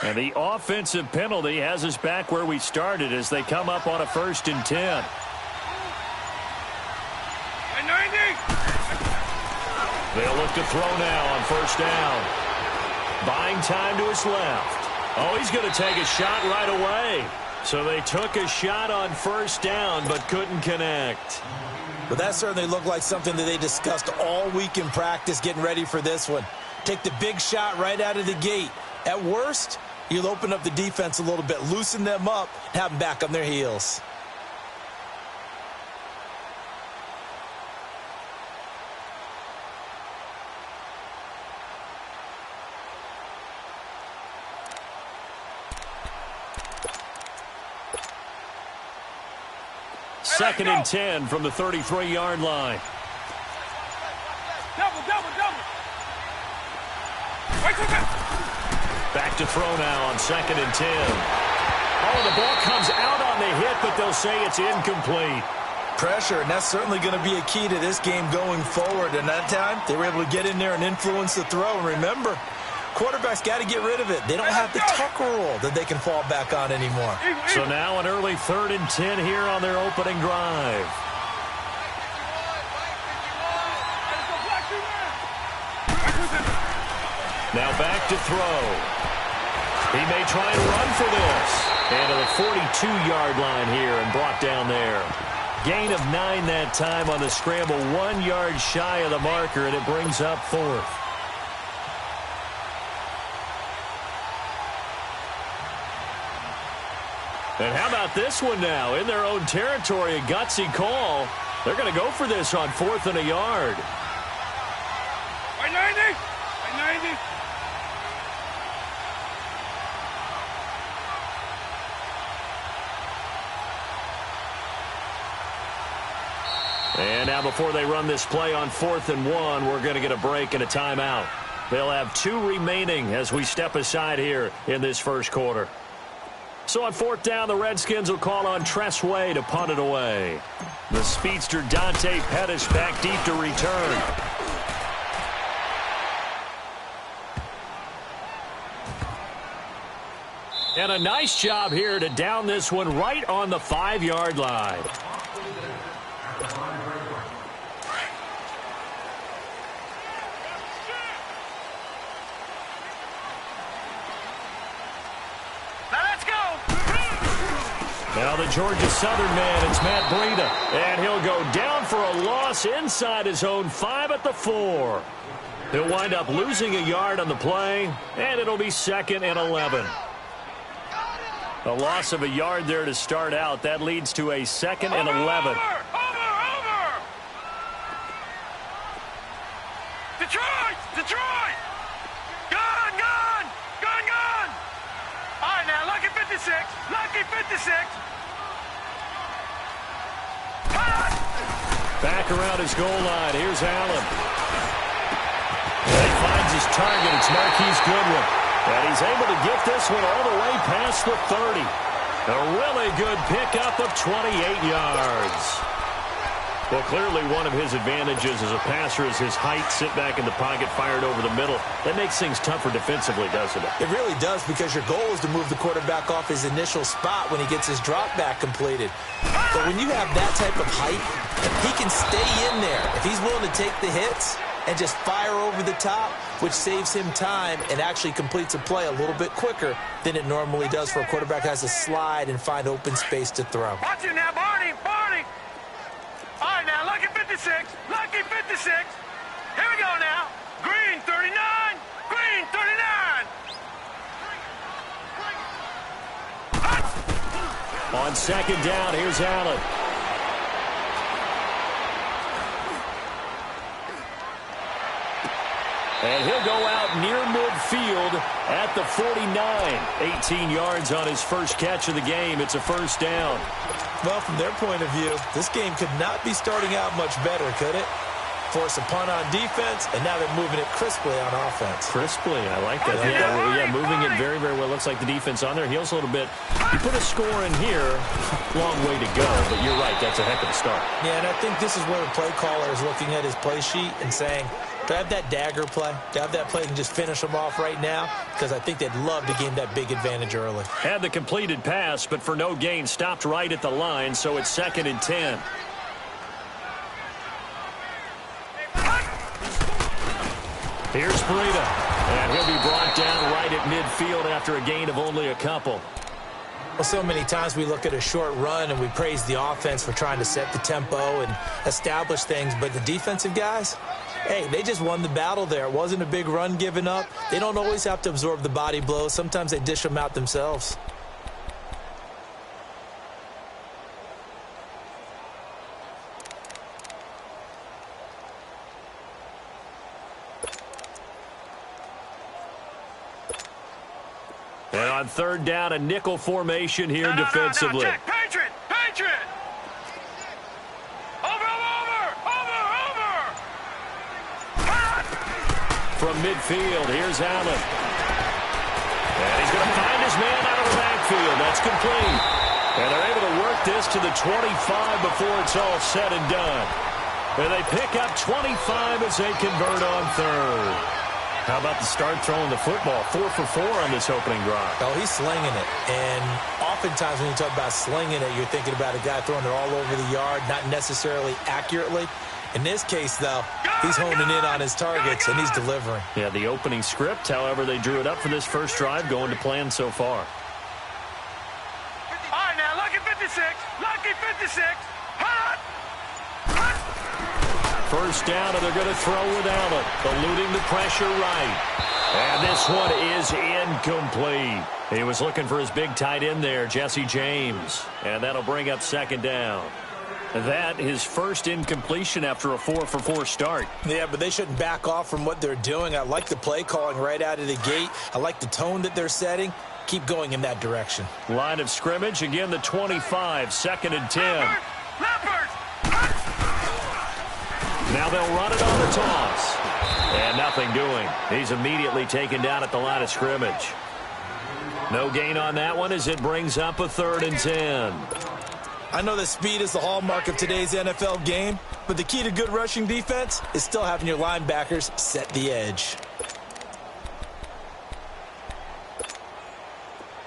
And the offensive penalty has us back where we started as they come up on a 1st and 10. They'll look to throw now on 1st down. Buying time to his left. Oh, he's going to take a shot right away. So they took a shot on 1st down but couldn't connect. But that certainly looked like something that they discussed all week in practice getting ready for this one. Take the big shot right out of the gate. At worst, you'll open up the defense a little bit, loosen them up, and have them back on their heels. Second and 10 from the 33-yard line. Double. Back to throw now on 2nd and 10. Oh, the ball comes out on the hit, but they'll say it's incomplete. Pressure, and that's certainly going to be a key to this game going forward. And that time, they were able to get in there and influence the throw. And remember, quarterbacks got to get rid of it. They don't have the tuck rule that they can fall back on anymore. So now an early 3rd and 10 here on their opening drive. Now back to throw. He may try and run for this. And to the 42-yard line here and brought down there. Gain of 9 that time on the scramble. 1 yard shy of the marker, and it brings up 4th. And how about this one now? In their own territory, a gutsy call. They're going to go for this on 4th and a yard. By 90. By 90. And now before they run this play on 4th and 1, we're going to get a break and a timeout. They'll have 2 remaining as we step aside here in this first quarter. So on 4th down, the Redskins will call on Tressway to punt it away. The speedster Dante Pettis back deep to return. And a nice job here to down this one right on the 5-yard line. Now the Georgia Southern man, it's Matt Breida. And he'll go down for a loss inside his own 5 at the 4. He'll wind up losing a yard on the play, and it'll be 2nd and 11. A loss of a yard there to start out. That leads to a 2nd and 11. Over! Detroit! Gone! All right, now, lucky 56. Back around his goal line. Here's Allen. And he finds his target. It's Marquise Goodwin. And he's able to get this one all the way past the 30. A really good pickup of 28 yards. Well, clearly one of his advantages as a passer is his height. Sit back in the pocket, fired over the middle. That makes things tougher defensively, doesn't it? It really does, because your goal is to move the quarterback off his initial spot when he gets his drop back completed. But when you have that type of height, he can stay in there. If he's willing to take the hits and just fire over the top, which saves him time and actually completes a play a little bit quicker than it normally does for a quarterback who has to slide and find open space to throw. Watch it now, Barney. All right, now, lucky 56. Here we go now. Green 39. On 2nd down, here's Allen. And he'll go out near midfield at the 49. 18 yards on his first catch of the game. It's a 1st down. Well, from their point of view, this game could not be starting out much better, could it? Force a punt on defense, and now they're moving it crisply on offense. Crisply, I like that. Yeah, moving it very, very well. Looks like the defense on their heels a little bit. You put a score in here, long way to go, but you're right, that's a heck of a start. Yeah, and I think this is where the play caller is looking at his play sheet and saying, Do I have that dagger play? Do I have that play and just finish them off right now? Because I think they'd love to gain that big advantage early. Had the completed pass, but for no gain, stopped right at the line, so it's 2nd and 10. Here's Breida, and he'll be brought down right at midfield after a gain of only a couple. Well, so many times we look at a short run and we praise the offense for trying to set the tempo and establish things, but the defensive guys, hey, they just won the battle there. It wasn't a big run given up. They don't always have to absorb the body blows. Sometimes they dish them out themselves. And on 3rd down, a nickel formation here defensively. No, check. Patriot! Patriot! Over! From midfield, here's Allen. And he's going to find his man out of the backfield. That's complete. And they're able to work this to the 25 before it's all said and done. And they pick up 25 as they convert on 3rd. How about the start throwing the football? 4 for 4 on this opening drive. Oh, he's slinging it. And oftentimes when you talk about slinging it, you're thinking about a guy throwing it all over the yard, not necessarily accurately. In this case, though, he's honing in on his targets, and he's delivering. Yeah, the opening script, however, they drew it up for this first drive, going to plan so far. All right, now, lucky 56. Lucky 56. Hot! First down, and they're going to throw with Allen, eluding the pressure right. And this one is incomplete. He was looking for his big tight end there, Jesse James. And that'll bring up 2nd down. That his first incompletion after a 4 for 4 start. Yeah, but they shouldn't back off from what they're doing. I like the play calling right out of the gate. I like the tone that they're setting. Keep going in that direction. Line of scrimmage, again the 25, 2nd and 10. Leopards! Now they'll run it on the toss. And nothing doing. He's immediately taken down at the line of scrimmage. No gain on that one as it brings up a 3rd and 10. I know that speed is the hallmark of today's NFL game, but the key to good rushing defense is still having your linebackers set the edge.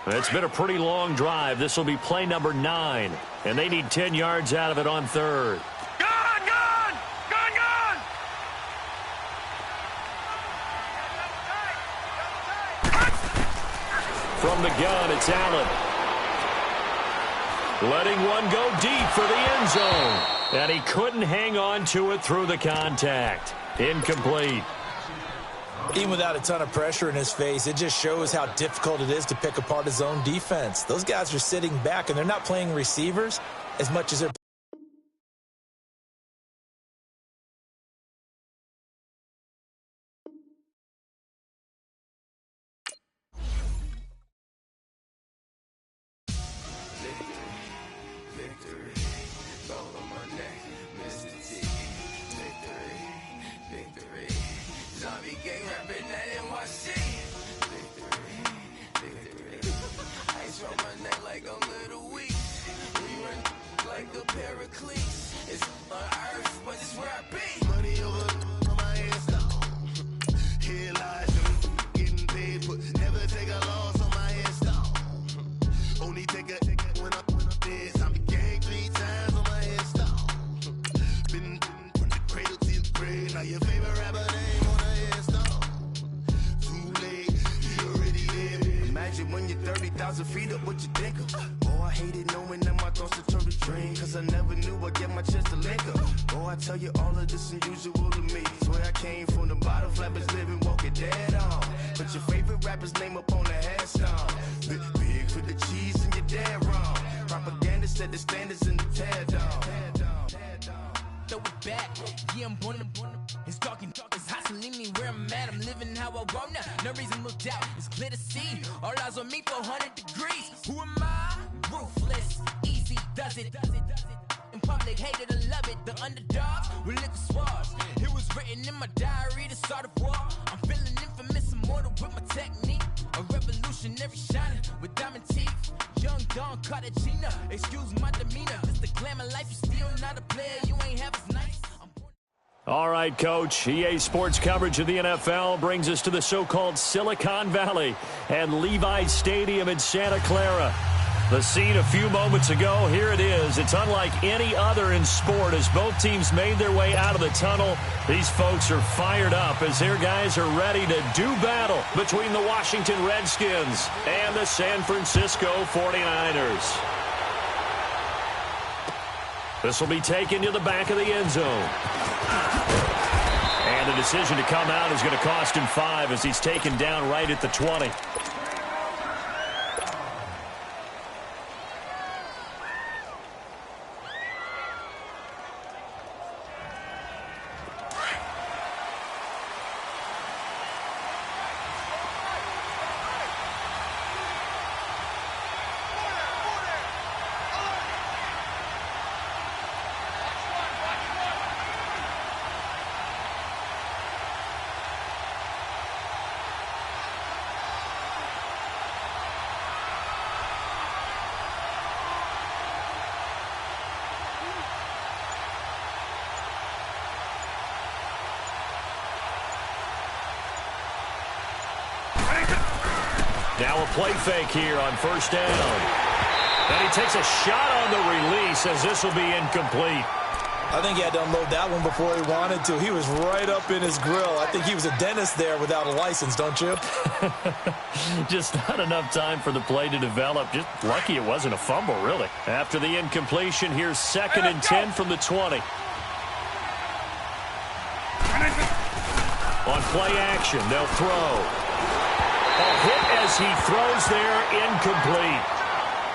It's been a pretty long drive. This will be play number 9, and they need 10 yards out of it on 3rd. From the gun, it's Allen. Letting one go deep for the end zone. And he couldn't hang on to it through the contact. Incomplete. Even without a ton of pressure in his face, it just shows how difficult it is to pick apart his own defense. Those guys are sitting back, and they're not playing receivers as much as they're All right, Coach. EA Sports coverage of the NFL brings us to the so-called Silicon Valley and Levi Stadium in Santa Clara. The scene a few moments ago, here it is. It's unlike any other in sport as both teams made their way out of the tunnel. These folks are fired up as their guys are ready to do battle between the Washington Redskins and the San Francisco 49ers. This will be taken to the back of the end zone. And the decision to come out is going to cost him 5 as he's taken down right at the 20. Now a play fake here on first down. And he takes a shot on the release as this will be incomplete. I think he had to unload that one before he wanted to. He was right up in his grill. I think he was a dentist there without a license, don't you? Just not enough time for the play to develop. Just lucky it wasn't a fumble, really. After the incompletion, here's 2nd and 10 from the 20. On play action, they'll throw. A hit as he throws there, incomplete.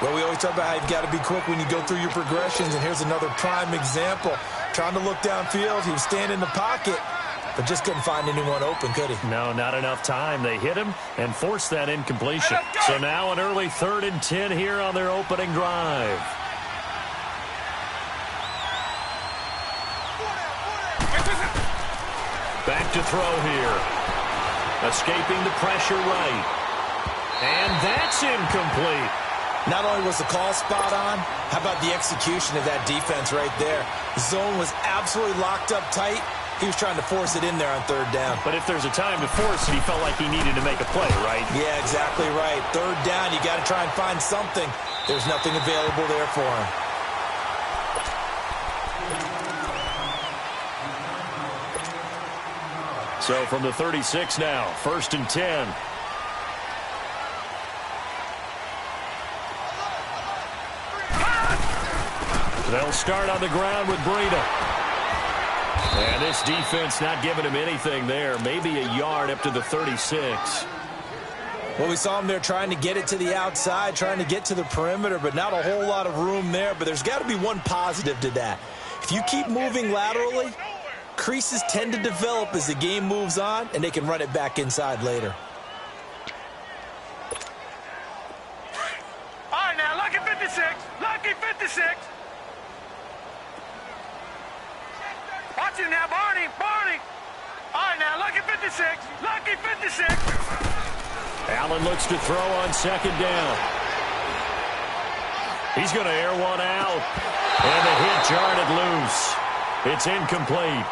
Well, we always talk about how you've got to be quick when you go through your progressions, and here's another prime example. Trying to look downfield, he was standing in the pocket, but just couldn't find anyone open, could he? No, not enough time. They hit him and forced that incompletion. So now an early 3rd and 10 here on their opening drive. Back to throw here. Escaping the pressure right. And that's incomplete. Not only was the call spot on, how about the execution of that defense right there? The zone was absolutely locked up tight. He was trying to force it in there on 3rd down. But if there's a time to force it, he felt like he needed to make a play, right? Yeah, exactly right. 3rd down, you got to try and find something. There's nothing available there for him. So from the 36 now, 1st and 10. They'll start on the ground with Breida. And this defense not giving him anything there. Maybe a yard up to the 36. Well, we saw him there trying to get it to the outside, trying to get to the perimeter, but not a whole lot of room there. But there's got to be one positive to that. If you keep moving laterally, creases tend to develop as the game moves on, and they can run it back inside later. All right, now, lucky 56. Lucky 56. Watch it now, Barney. Barney. All right, now, lucky 56. Lucky 56. Allen looks to throw on 2nd down. He's going to air one out. And the hit jarred it loose. It's incomplete.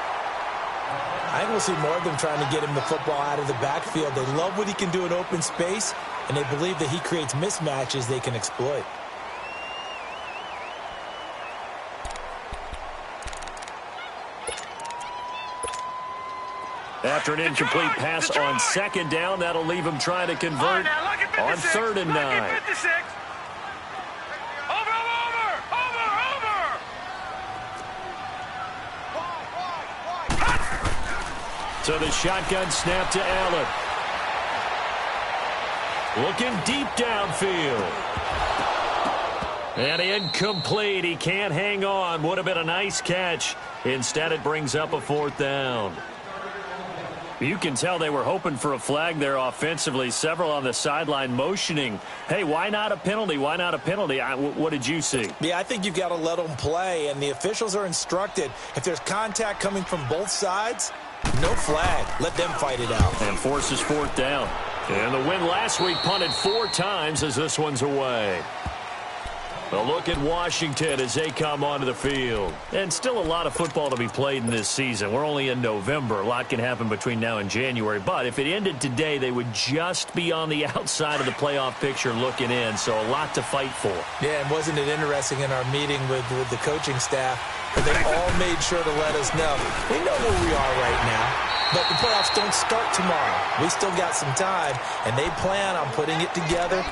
I think we'll see more of them trying to get him the football out of the backfield. They love what he can do in open space, and they believe that he creates mismatches they can exploit. After an incomplete pass on 2nd down, that'll leave him trying to convert on 3rd and 9. So the shotgun snap to Allen. Looking deep downfield. And incomplete. He can't hang on. Would have been a nice catch. Instead, it brings up a 4th down. You can tell they were hoping for a flag there offensively. Several on the sideline motioning. Hey, why not a penalty? Why not a penalty? What did you see? Yeah, I think you've got to let them play, and the officials are instructed. If there's contact coming from both sides, no flag. Let them fight it out. And forces 4th down. And the win last week punted 4 times as this one's away. A look at Washington as they come onto the field. And still a lot of football to be played in this season. We're only in November. A lot can happen between now and January. But if it ended today, they would just be on the outside of the playoff picture looking in. So a lot to fight for. Yeah, and wasn't it interesting in our meeting with the coaching staff? They all made sure to let us know. We know where we are right now, but the playoffs don't start tomorrow. We still got some time, and they plan on putting it together,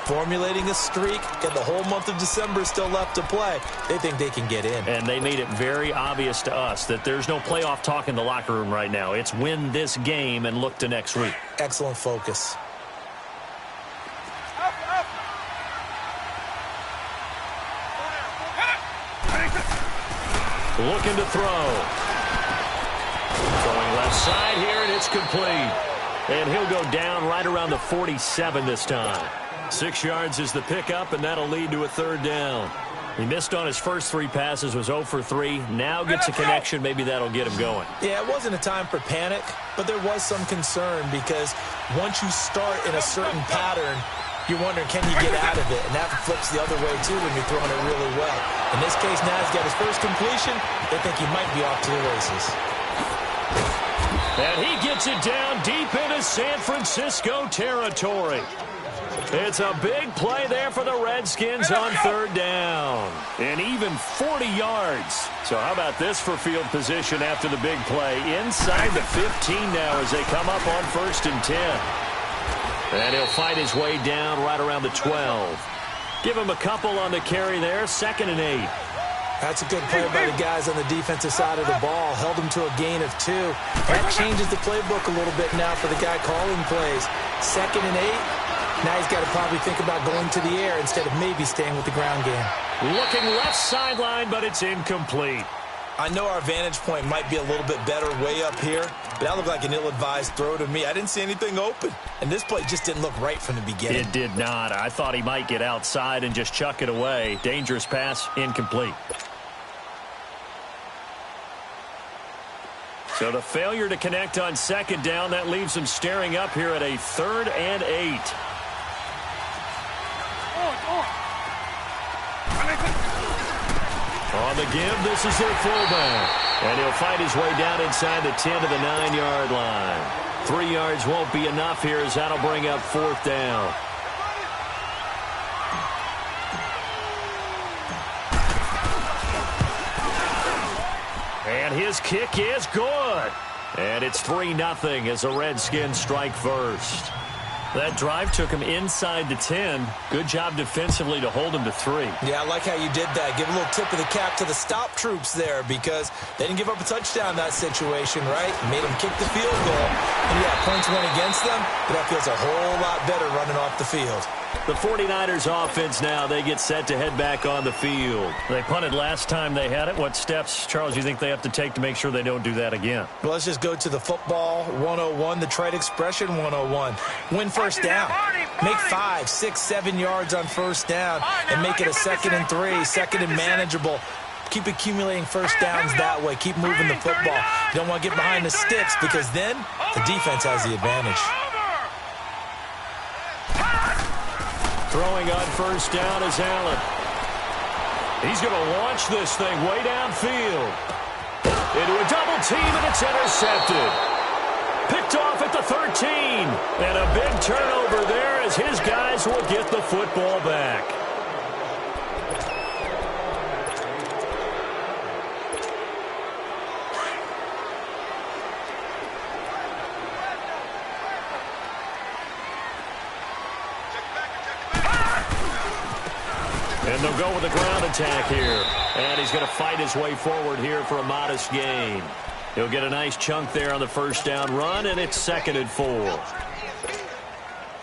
formulating a streak. Got the whole month of December still left to play. They think they can get in. And they made it very obvious to us that there's no playoff talk in the locker room right now. It's win this game and look to next week. Excellent focus. Looking to throw. Throwing left side here, and it's complete. And he'll go down right around the 47 this time. 6 yards is the pickup, and that'll lead to a third down. He missed on his first 3 passes, was 0 for 3. Now gets a connection. Maybe that'll get him going. Yeah, it wasn't a time for panic, but there was some concern because once you start in a certain pattern, you're wondering, can you get out of it? And that flips the other way, too, when you're throwing it really well. In this case, now he's got his first completion. They think he might be off to the races. And he gets it down deep into San Francisco territory. It's a big play there for the Redskins on third down. And even 40 yards. So how about this for field position after the big play? Inside the 15 now as they come up on 1st and 10. And he'll fight his way down right around the 12. Give him a couple on the carry there. 2nd and 8. That's a good play by the guys on the defensive side of the ball. Held him to a gain of 2. That changes the playbook a little bit now for the guy calling plays. 2nd and 8. Now he's got to probably think about going to the air instead of maybe staying with the ground game. Looking left sideline, but it's incomplete. I know our vantage point might be a little bit better way up here, but that looked like an ill-advised throw to me. I didn't see anything open, and this play just didn't look right from the beginning. It did not. I thought he might get outside and just chuck it away. Dangerous pass, incomplete. So the failure to connect on 2nd down, that leaves him staring up here at a 3rd and 8. On the give, this is their fullback. And he'll fight his way down inside the 10 to the 9-yard line. 3 yards won't be enough here as that'll bring up 4th down. And his kick is good. And it's 3-0 as the Redskins strike first. That drive took him inside the 10. Good job defensively to hold him to 3. Yeah, I like how you did that. Give a little tip of the cap to the stop troops there because they didn't give up a touchdown in that situation, right? Made them kick the field goal. And yeah, points went against them, but that feels a whole lot better running off the field. The 49ers offense now, they get set to head back on the field. They punted last time they had it. What steps, Charles, you think they have to take to make sure they don't do that again? Well, let's just go to the football 101, the trite expression 101. Win first down. Make 5, 6, 7 yards on first down and make it a 2nd and 3, 2nd and manageable. Keep accumulating first downs that way. Keep moving the football. You don't want to get behind the sticks because then the defense has the advantage. Throwing on first down is Allen. He's going to launch this thing way downfield. Into a double team, and it's intercepted. Picked off at the 13. And a big turnover there as his guys will get the football back. And they'll go with a ground attack here. And he's going to fight his way forward here for a modest gain. He'll get a nice chunk there on the first down run, and it's 2nd and 4.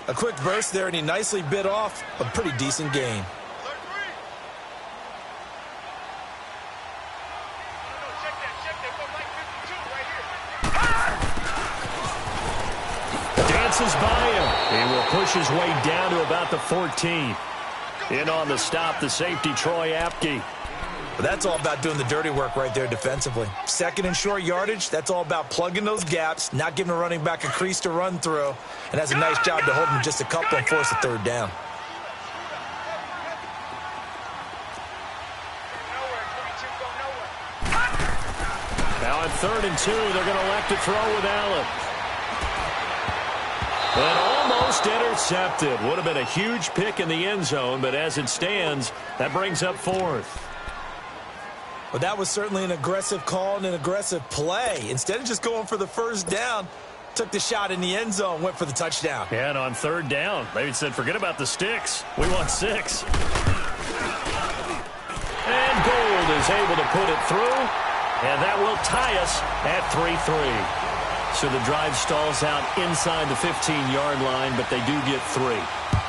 A quick burst there, and he nicely bit off a pretty decent gain. Dances by him. He will push his way down to about the 14. In on the stop, the safety, Troy Apke. But that's all about doing the dirty work right there defensively. 2nd and short yardage, that's all about plugging those gaps, not giving a running back a crease to run through, and that's a nice job to hold him just a couple and force a 3rd down. Now on 3rd and 2, they're going to elect to throw with Allen. And almost intercepted. Would have been a huge pick in the end zone, but as it stands, that brings up 4th. Well, that was certainly an aggressive call and an aggressive play. Instead of just going for the first down, took the shot in the end zone, went for the touchdown. Yeah, and on 3rd down, they said, forget about the sticks. We want 6. And Gold is able to put it through, and that will tie us at 3-3. So the drive stalls out inside the 15-yard line, but they do get 3.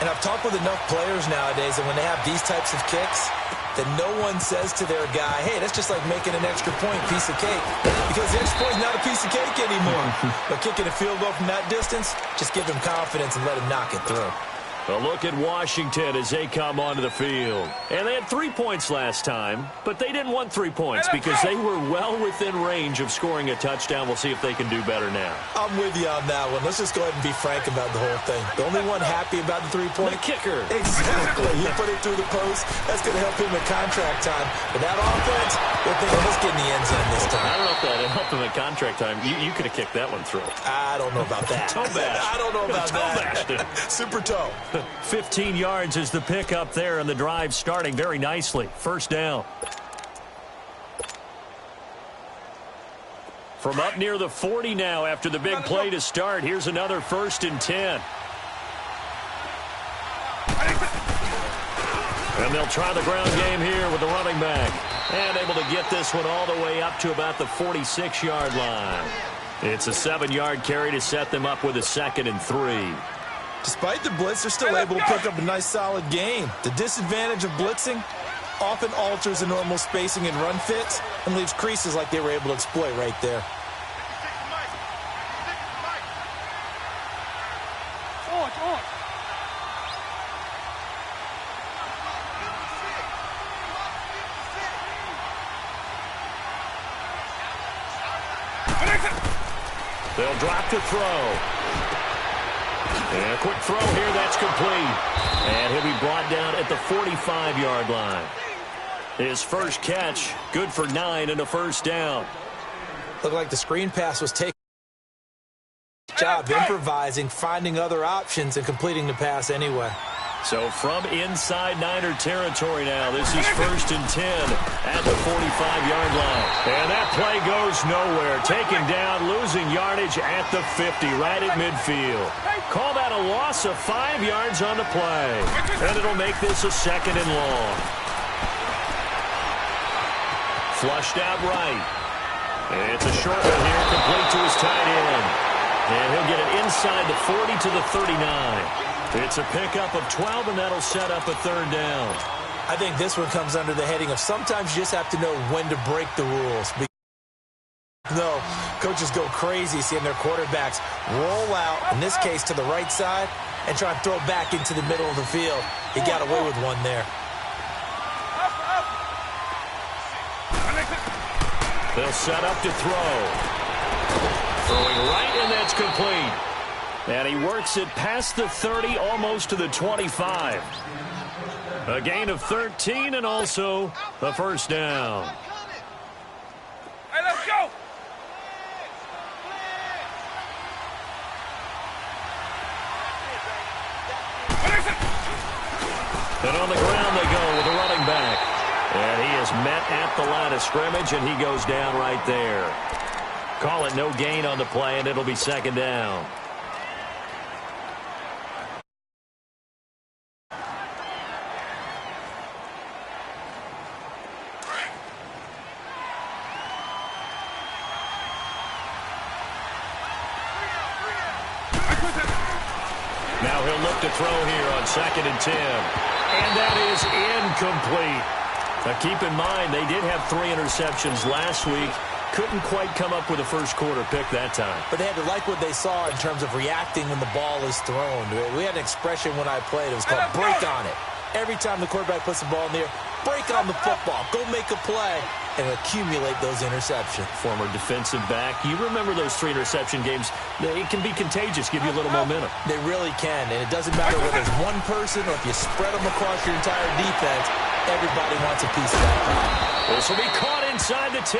And I've talked with enough players nowadays, and when they have these types of kicks, that no one says to their guy, hey, that's just like making an extra point, piece of cake. Because the extra point is not a piece of cake anymore. But kicking a field goal from that distance, just give him confidence and let him knock it through. A look at Washington as they come onto the field. And they had 3 points last time, but they didn't want 3 points because they were well within range of scoring a touchdown. We'll see if they can do better now. I'm with you on that one. Let's just go ahead and be frank about the whole thing. The only one happy about the 3-point? The kicker. Exactly. He put it through the post. That's going to help him in contract time. But that offense, they're thinking, let's get in the end zone this time. I don't know if that helped him in contract time. You could have kicked that one through. I don't know about that. Toe bash. I don't know about that. Super toe. 15 yards is the pickup there, and the drive starting very nicely. First down. From up near the 40 now after the big play to start. Here's another 1st and 10. And they'll try the ground game here with the running back. And able to get this one all the way up to about the 46-yard line. It's a 7-yard carry to set them up with a 2nd and 3. Despite the blitz, they're still able to pick up a nice, solid game. The disadvantage of blitzing often alters the normal spacing and run fits and leaves creases like they were able to exploit right there. They'll drop to throw. And a quick throw here, that's complete. And he'll be brought down at the 45-yard line. His first catch, good for 9 and a first down. Looked like the screen pass was taken. Job improvising, finding other options, and completing the pass anyway. So from inside Niner territory now, this is 1st and 10 at the 45-yard line. And that play goes nowhere. Taken down, losing yardage at the 50, right at midfield. Call that a loss of 5 yards on the play. And it'll make this a 2nd and long. Flushed out right. And it's a short one here, complete to his tight end. And he'll get it inside the 40 to the 39. It's a pickup of 12, and that'll set up a 3rd down. I think this one comes under the heading of sometimes you just have to know when to break the rules. No, coaches go crazy seeing their quarterbacks roll out, in this case to the right side, and try and throw back into the middle of the field. He got away with one there. They'll set up to throw. Throwing right, and that's complete. And he works it past the 30, almost to the 25. A gain of 13 and also the first down. Hey, let's go! And on the ground they go with the running back. And he is met at the line of scrimmage, and he goes down right there. Call it no gain on the play, and it'll be 2nd down. Now he'll look to throw here on 2nd and 10. And that is incomplete. Now keep in mind, they did have 3 interceptions last week. Couldn't quite come up with a first quarter pick that time. But they had to like what they saw in terms of reacting when the ball is thrown. We had an expression when I played. It was called break on it. Every time the quarterback puts the ball in the air, break on the football. Go make a play and accumulate those interceptions. Former defensive back. You remember those 3 interception games. It can be contagious, give you a little momentum. They really can, and it doesn't matter whether it's one person or if you spread them across your entire defense, everybody wants a piece of that pie. This will be caught inside the 10.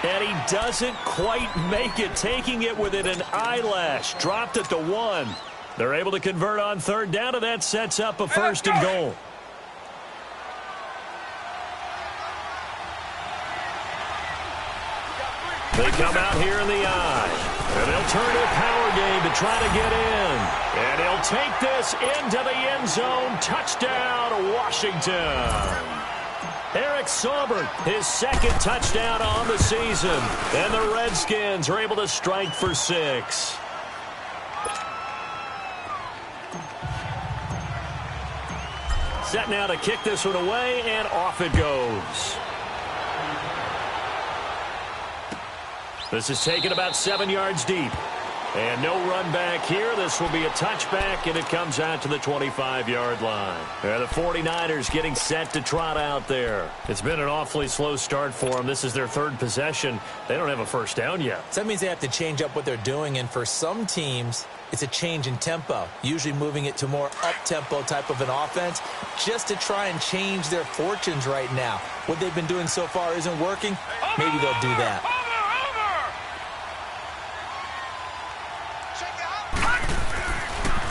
And he doesn't quite make it, taking it within an eyelash. Dropped it to 1. They're able to convert on third down, and that sets up a first and goal. They come out here in the eye. And they'll turn to a power game to try to get in. And he'll take this into the end zone. Touchdown, Washington. Eric Saubert, his second touchdown on the season. And the Redskins are able to strike for 6. Set now to kick this one away, and off it goes. This is taken about 7 yards deep. And no run back here. This will be a touchback, and it comes out to the 25-yard line. The 49ers getting set to trot out there. It's been an awfully slow start for them. This is their third possession. They don't have a first down yet. So that means they have to change up what they're doing, and for some teams, it's a change in tempo, usually moving it to more up-tempo type of an offense just to try and change their fortunes right now. What they've been doing so far isn't working. Maybe they'll do that.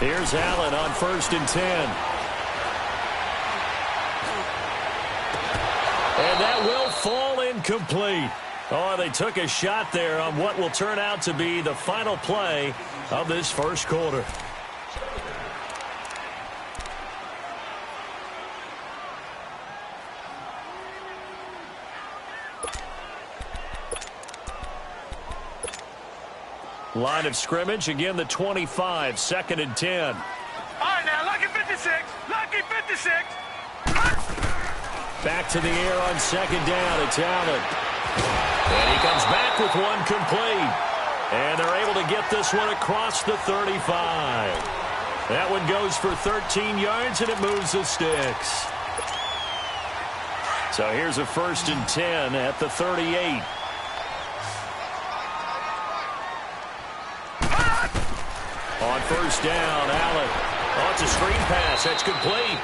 Here's Allen on 1st and 10. And that will fall incomplete. Oh, they took a shot there on what will turn out to be the final play of this first quarter. Line of scrimmage, again the 25, 2nd and 10. All right, now, lucky 56. Lucky 56. Back to the air on 2nd down. It's Allen. And he comes back with one complete. And they're able to get this one across the 35. That one goes for 13 yards, and it moves the sticks. So here's a 1st and 10 at the 38. On 1st down, Allen. Oh, it's a screen pass. That's complete.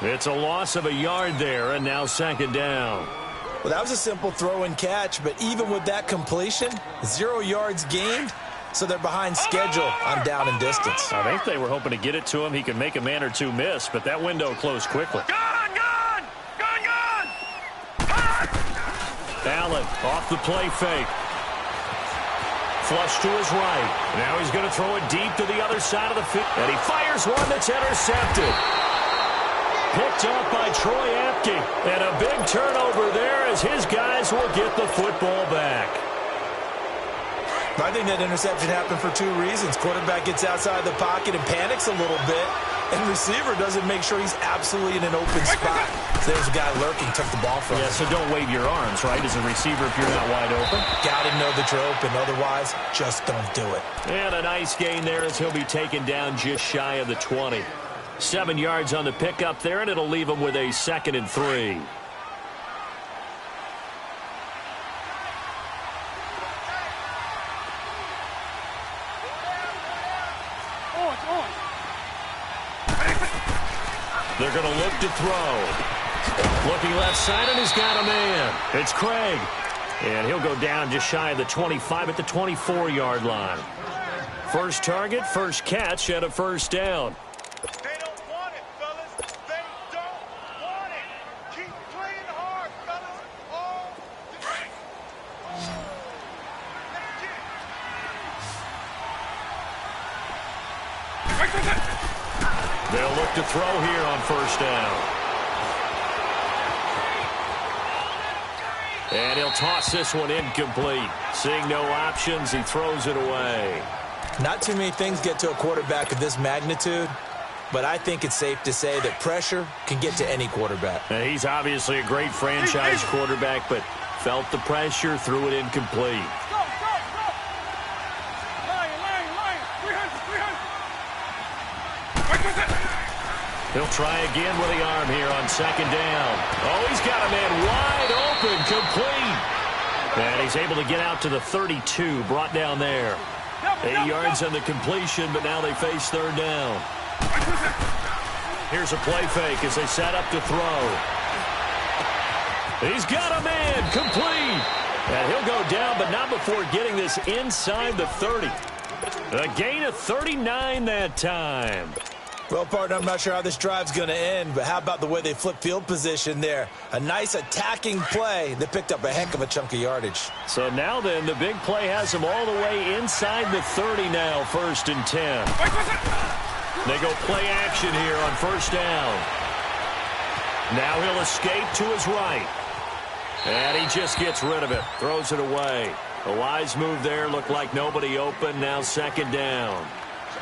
It's a loss of a yard there, and now 2nd down. Well, that was a simple throw and catch, but even with that completion, 0 yards gained, so they're behind schedule on down and distance. I think they were hoping to get it to him. He could make a man or two miss, but that window closed quickly. Gone! Allen off the play fake. Flush to his right. Now he's going to throw it deep to the other side of the field. And he fires one that's intercepted. Picked up by Troy Apke. And a big turnover there as his guys will get the football back. I think that interception happened for 2 reasons. Quarterback gets outside the pocket and panics a little bit. And receiver doesn't make sure he's absolutely in an open spot. So there's a guy lurking, took the ball from him. Yeah, so don't wave your arms, right, as a receiver if you're not wide open. Got to know that you're open. Otherwise, just don't do it. And a nice gain there as he'll be taken down just shy of the 20. 7 yards on the pickup there, and it'll leave him with a 2nd and 3. They're going to look to throw. Looking left side, and he's got a man. It's Craig. And he'll go down just shy of the 25 at the 24-yard line. First target, first catch, and a 1st down. They don't want it, fellas. They don't want it. Keep playing hard, fellas. All They'll look to throw here on 1st down. And he'll toss this one incomplete. Seeing no options, he throws it away. Not too many things get to a quarterback of this magnitude, but I think it's safe to say that pressure can get to any quarterback. Now, he's obviously a great franchise quarterback, but felt the pressure, threw it incomplete. He'll try again with the arm here on 2nd down. Oh, he's got a man wide open, complete. And he's able to get out to the 32, brought down there. 8 yards on the completion, but now they face 3rd down. Here's a play fake as they set up to throw. He's got a man, complete. And he'll go down, but not before getting this inside the 30. A gain of 39 that time. Well, partner, I'm not sure how this drive's going to end, but how about the way they flip field position there? A nice attacking play. They picked up a heck of a chunk of yardage. So now then, the big play has them all the way inside the 30 now, 1st and 10. They go play action here on 1st down. Now he'll escape to his right. And he just gets rid of it, throws it away. A wise move there, looked like nobody open, now 2nd down.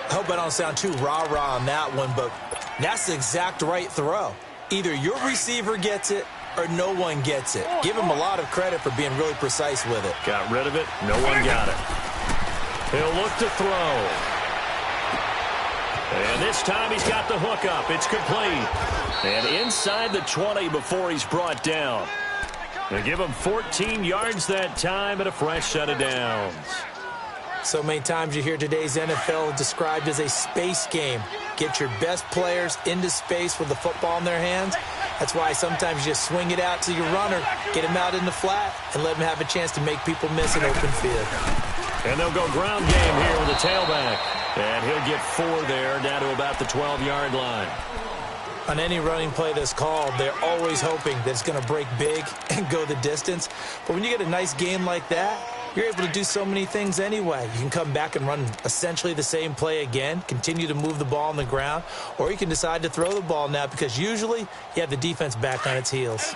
I hope I don't sound too rah-rah on that one, but that's the exact right throw. Either your receiver gets it or no one gets it. Give him a lot of credit for being really precise with it. Got rid of it. No one got it. He'll look to throw. And this time he's got the hook up. It's complete. And inside the 20 before he's brought down. They give him 14 yards that time and a fresh set of downs. So many times you hear today's NFL described as a space game. Get your best players into space with the football in their hands. That's why sometimes you just swing it out to your runner, get him out in the flat, and let him have a chance to make people miss an open field. And they'll go ground game here with the tailback. And he'll get 4 there, down to about the 12-yard line. On any running play that's called, they're always hoping that it's going to break big and go the distance. But when you get a nice game like that, you're able to do so many things anyway. You can come back and run essentially the same play again, continue to move the ball on the ground, or you can decide to throw the ball now because usually you have the defense back on its heels.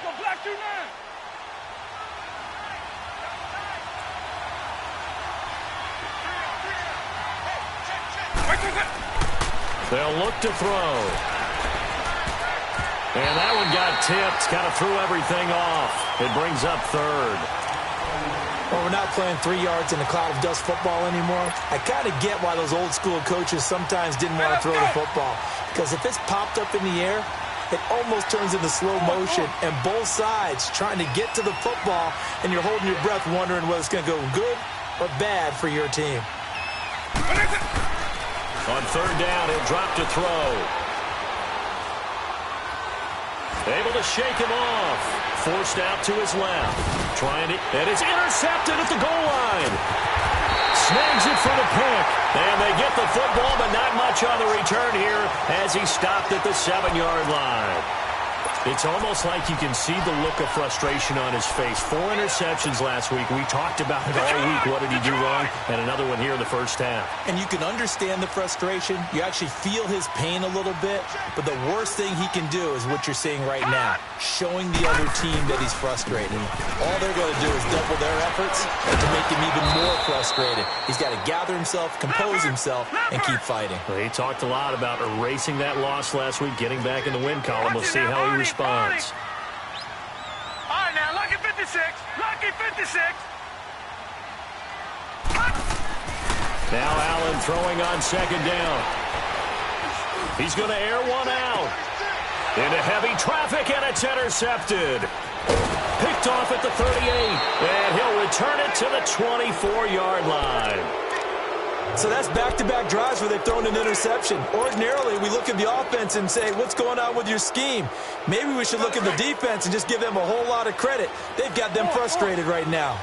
They'll look to throw. And that one got tipped, kind of threw everything off. It brings up 3rd. Well, we're not playing 3 yards in a cloud of dust football anymore. I kind of get why those old school coaches sometimes didn't want to throw the football. Because if it's popped up in the air, it almost turns into slow motion. And both sides trying to get to the football, and you're holding your breath wondering whether it's going to go good or bad for your team. On 3rd down, he'll drop to throw. Able to shake him off. Forced out to his left. Trying it, and it's intercepted at the goal line. Snags it for the pick. And they get the football, but not much on the return here as he stopped at the 7-yard line. It's almost like you can see the look of frustration on his face. 4 interceptions last week. We talked about it all week. What did he do wrong? And another one here in the first half. And you can understand the frustration. You actually feel his pain a little bit. But the worst thing he can do is what you're seeing right now, showing the other team that he's frustrated. All they're going to do is double their efforts to make him even more frustrated. He's got to gather himself, compose himself, and keep fighting. Well, he talked a lot about erasing that loss last week, getting back in the win column. We'll see how he responds. All right, now, lucky 56. Lucky 56. Now Allen throwing on 2nd down. He's going to air one out. Into heavy traffic, and it's intercepted. Picked off at the 38, and he'll return it to the 24-yard line. So that's back-to-back drives where they've thrown an interception. Ordinarily, we look at the offense and say, what's going on with your scheme? Maybe we should look at the defense and just give them a whole lot of credit. They've got them frustrated right now.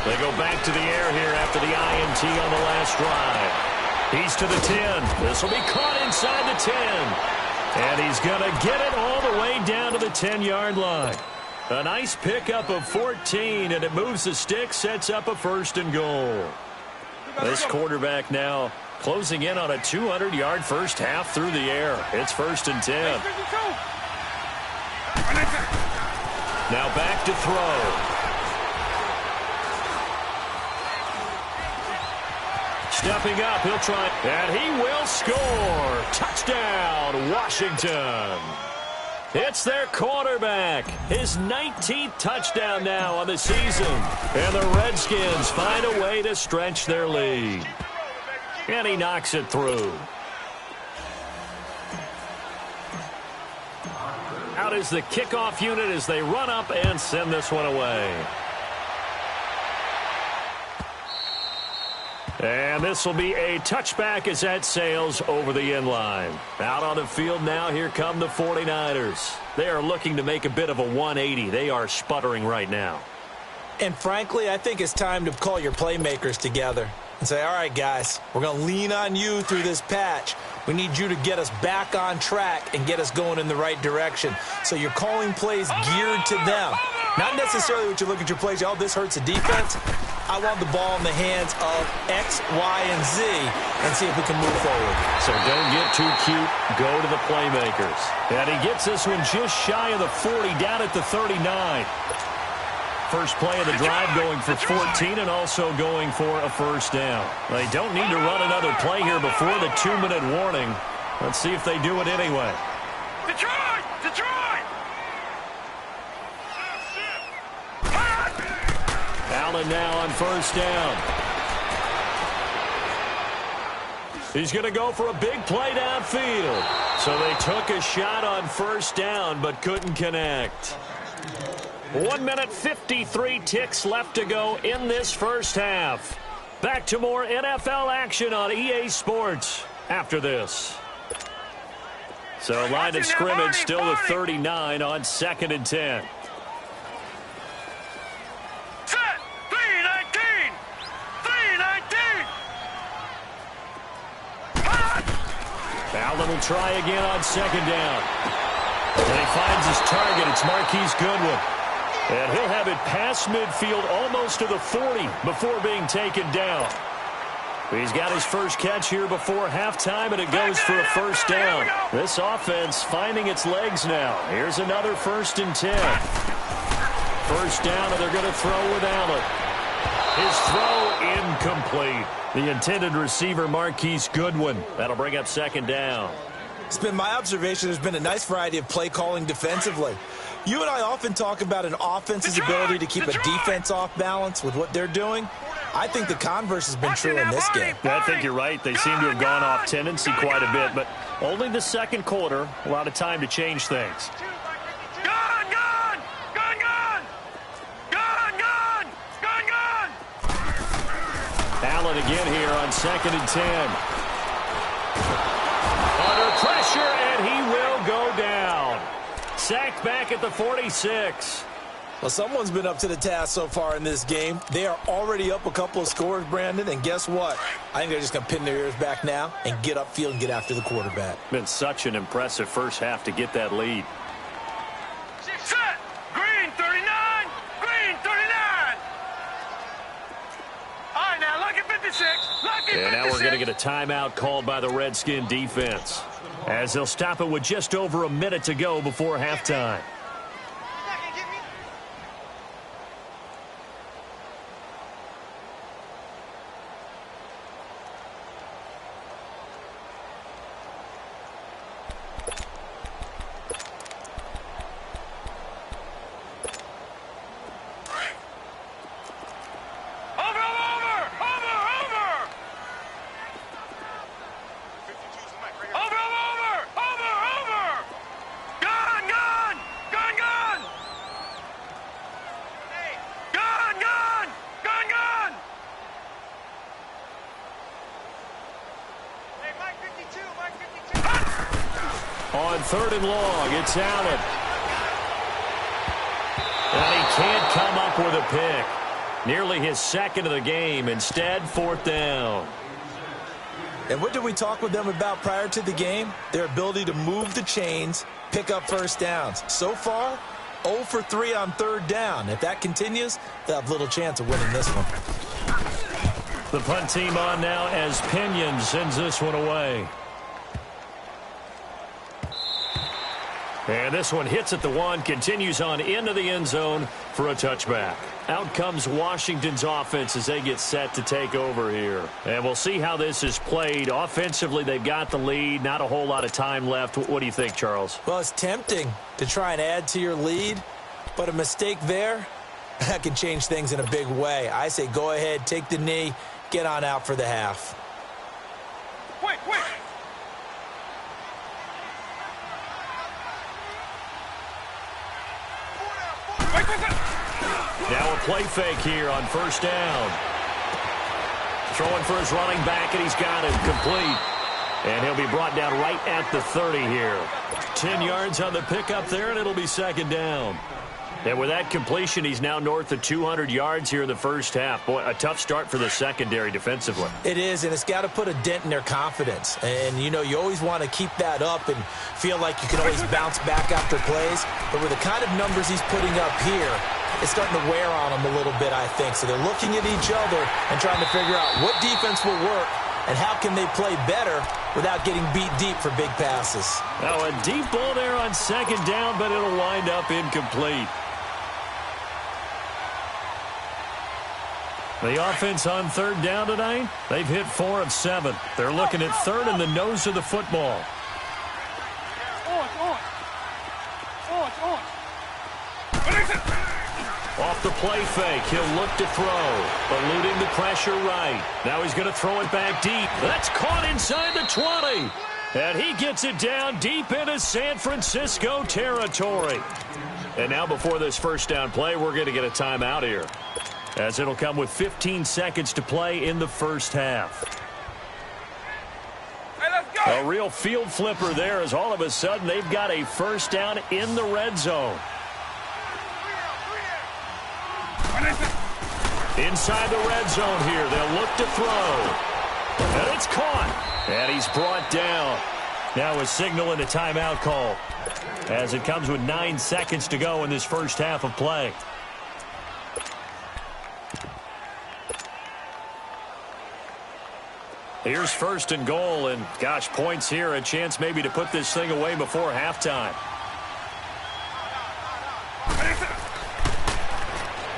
They go back to the air here after the INT on the last drive. He's to the 10. This will be caught inside the 10. And he's going to get it all the way down to the 10-yard line. A nice pickup of 14, and it moves the stick, sets up a 1st and goal. This quarterback now closing in on a 200-yard first half through the air. It's 1st and 10. Now back to throw. Stepping up, he'll try, and he will score. Touchdown, Washington. It's their quarterback. His 19th touchdown now on the season. And the Redskins find a way to stretch their lead. And he knocks it through. Out is the kickoff unit as they run up and send this one away. And this will be a touchback as that sails over the end line. Out on the field now, here come the 49ers. They are looking to make a bit of a 180. They are sputtering right now. And frankly, I think it's time to call your playmakers together and say, all right, guys, we're going to lean on you through this patch. We need you to get us back on track and get us going in the right direction. So you're calling plays geared to them. Not necessarily what you look at your plays, oh, this hurts the defense. I want the ball in the hands of X, Y, and Z and see if we can move forward. So don't get too cute. Go to the playmakers. And he gets this one just shy of the 40, down at the 39. First play of the drive going for 14 and also going for a first down. They don't need to run another play here before the 2-minute warning. Let's see if they do it anyway. Detroit! Detroit! Allen now on first down. He's going to go for a big play downfield. So they took a shot on first down but couldn't connect. 1 minute 53 ticks left to go in this first half. Back to more NFL action on EA Sports after this. So line of scrimmage still the 39 on 2nd and 10. Set! 3-19! 3-19! Allen will try again on 2nd down. And he finds his target. It's Marquise Goodwin. And he'll have it past midfield almost to the 40 before being taken down. He's got his first catch here before halftime, and it goes for a first down. This offense finding its legs now. Here's another 1st and 10. First down, and they're going to throw with Allen. His throw incomplete. The intended receiver, Marquise Goodwin. That'll bring up 2nd down. It's been my observation there's been a nice variety of play calling defensively. You and I often talk about an offense's ability to keep a defense off balance with what they're doing. I think the converse has been true in this game. I think you're right. They seem to have gone off tendency quite a bit, but only the 2nd quarter, a lot of time to change things. Gun! Gun! Gun! Gun! Gun! Gun! Gun! Gun! Allen again here on 2nd and 10. Under pressure, and he will go down. Sacked back at the 46. Well, someone's been up to the task so far in this game. They are already up a couple of scores, Brandon, and guess what? I think they're just going to pin their ears back now and get upfield and get after the quarterback. Been such an impressive first half to get that lead. Set! Green 39! Green 39! All right, now, lucky 56. Lucky 56. And now we're going to get a timeout called by the Redskin defense, as they'll stop it with just over a minute to go before halftime. On 3rd and long, it's Allen. And he can't come up with a pick. Nearly his 2nd of the game. Instead, 4th down. And what did we talk with them about prior to the game? Their ability to move the chains, pick up first downs. So far, 0 for 3 on 3rd down. If that continues, they'll have little chance of winning this one. The punt team on now as Pinion sends this one away. And this one hits at the 1, continues on into the end zone for a touchback. Out comes Washington's offense as they get set to take over here. And we'll see how this is played. Offensively, they've got the lead. Not a whole lot of time left. What do you think, Charles? Well, it's tempting to try and add to your lead, but a mistake there, that can change things in a big way. I say go ahead, take the knee, get on out for the half. Wait, wait. Now a play fake here on first down. Throwing for his running back, and he's got it complete. And he'll be brought down right at the 30 here. 10 yards on the pickup there, and it'll be second down. And with that completion, he's now north of 200 yards here in the first half. Boy, a tough start for the secondary defensively. It is, and it's got to put a dent in their confidence. And, you know, you always want to keep that up and feel like you can always bounce back after plays. But with the kind of numbers he's putting up here, it's starting to wear on them a little bit, I think. So they're looking at each other and trying to figure out what defense will work and how can they play better without getting beat deep for big passes. Now a deep ball there on second down, but it'll wind up incomplete. The offense on third down tonight, they've hit 4 of 7. They're looking at third in the nose of the football. Off the play fake, he'll look to throw, eluding the pressure right. Now he's going to throw it back deep. That's caught inside the 20. And he gets it down deep into San Francisco territory. And now before this first down play, we're going to get a timeout here, as it'll come with 15 seconds to play in the first half. Hey, let's go. A real field flipper there, as all of a sudden they've got a first down in the red zone. Inside the red zone here, they'll look to throw. And it's caught. And he's brought down. Now a signal and a timeout call, as it comes with 9 seconds to go in this first half of play. Here's first and goal, and gosh, points here, a chance maybe to put this thing away before halftime.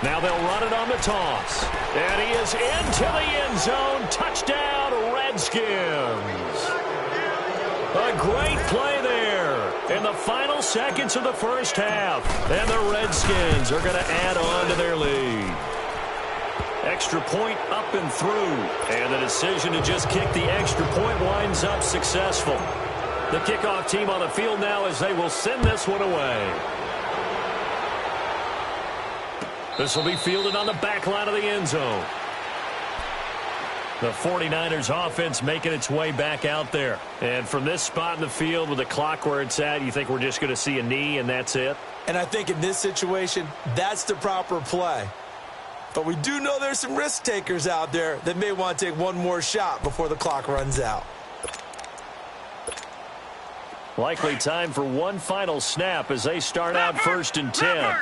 Now they'll run it on the toss. And he is into the end zone. Touchdown, Redskins. A great play there in the final seconds of the first half. And the Redskins are going to add on to their lead. Extra point up and through. And the decision to just kick the extra point winds up successful. The kickoff team on the field now, as they will send this one away. This will be fielded on the back line of the end zone. The 49ers offense making its way back out there. And from this spot in the field with the clock where it's at, you think we're just going to see a knee and that's it? And I think in this situation, that's the proper play. But we do know there's some risk takers out there that may want to take one more shot before the clock runs out. Likely time for one final snap as they start out first and 10.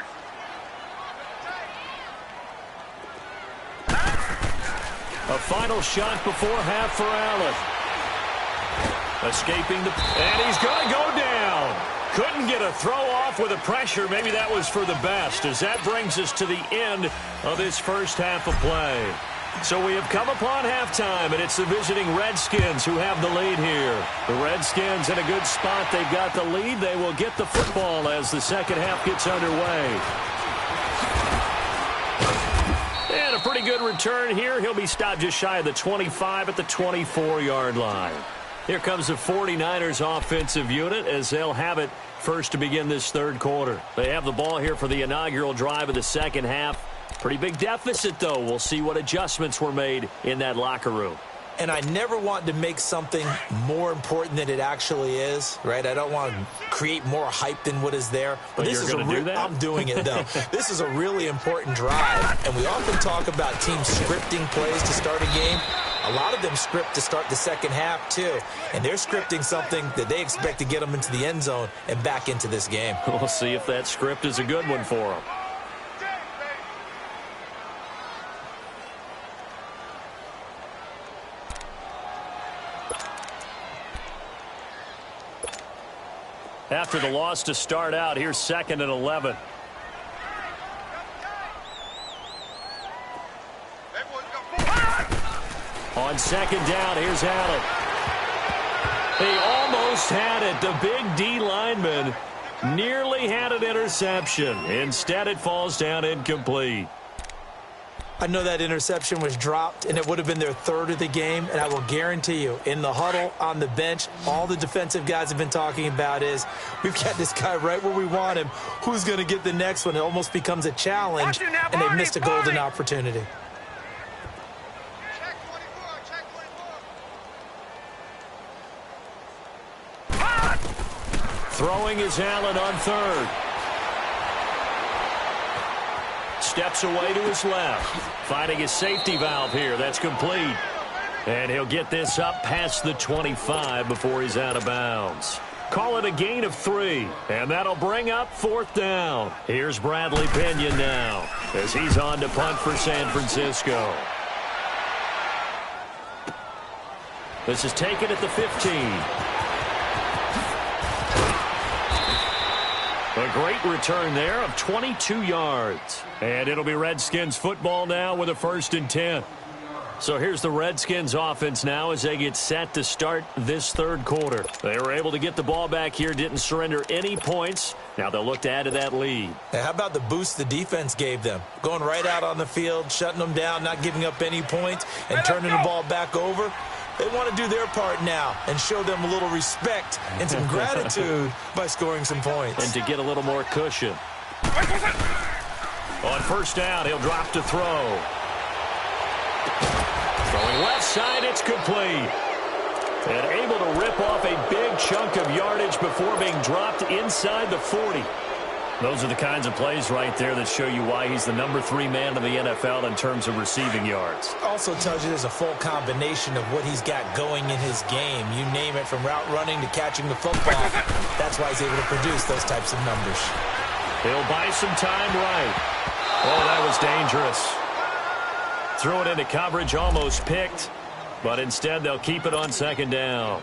A final shot before half for Allen. Escaping the... And he's going to go down. Couldn't get a throw off with the pressure. Maybe that was for the best, as that brings us to the end of this first half of play. So we have come upon halftime, and it's the visiting Redskins who have the lead here. The Redskins in a good spot. They've got the lead. They will get the football as the second half gets underway. And a pretty good return here. He'll be stopped just shy of the 25 at the 24-yard line. Here comes the 49ers offensive unit as they'll have it first to begin this third quarter. They have the ball here for the inaugural drive of the second half. Pretty big deficit, though. We'll see what adjustments were made in that locker room. And I never want to make something more important than it actually is, right? I don't want to create more hype than what is there. But this is you're going to do that? I'm doing it, though. This is a really important drive. And we often talk about teams scripting plays to start a game. A lot of them script to start the second half, too. And they're scripting something that they expect to get them into the end zone and back into this game. We'll see if that script is a good one for them. After the loss to start out, here's 2nd and 11. On second down, here's Allen. He almost had it. The big D lineman nearly had an interception. Instead, it falls down incomplete. I know that interception was dropped, and it would have been their third of the game, and I will guarantee you, in the huddle, on the bench, all the defensive guys have been talking about is, we've got this guy right where we want him. Who's going to get the next one? It almost becomes a challenge, and they missed a golden opportunity. Throwing is Allen on third. Steps away to his left. Finding his safety valve here. That's complete. And he'll get this up past the 25 before he's out of bounds. Call it a gain of 3. And that'll bring up 4th down. Here's Bradley Pinion now as he's on to punt for San Francisco. This is taken at the 15. A great return there of 22 yards. And it'll be Redskins football now with a 1st and 10. So here's the Redskins offense now as they get set to start this 3rd quarter. They were able to get the ball back here, didn't surrender any points. Now they'll look to add to that lead. Now, how about the boost the defense gave them? Going right out on the field, shutting them down, not giving up any points, and turning the ball back over. They want to do their part now and show them a little respect and some gratitude by scoring some points. And to get a little more cushion. On 1st down, he'll drop to throw. Throwing left side, it's complete. And able to rip off a big chunk of yardage before being dropped inside the 40. Those are the kinds of plays right there that show you why he's the number 3 man in the NFL in terms of receiving yards. Also tells you there's a full combination of what he's got going in his game. You name it, from route running to catching the football. That's why he's able to produce those types of numbers. He'll buy some time right. Oh, that was dangerous. Threw it into coverage, almost picked. But instead, they'll keep it on 2nd down.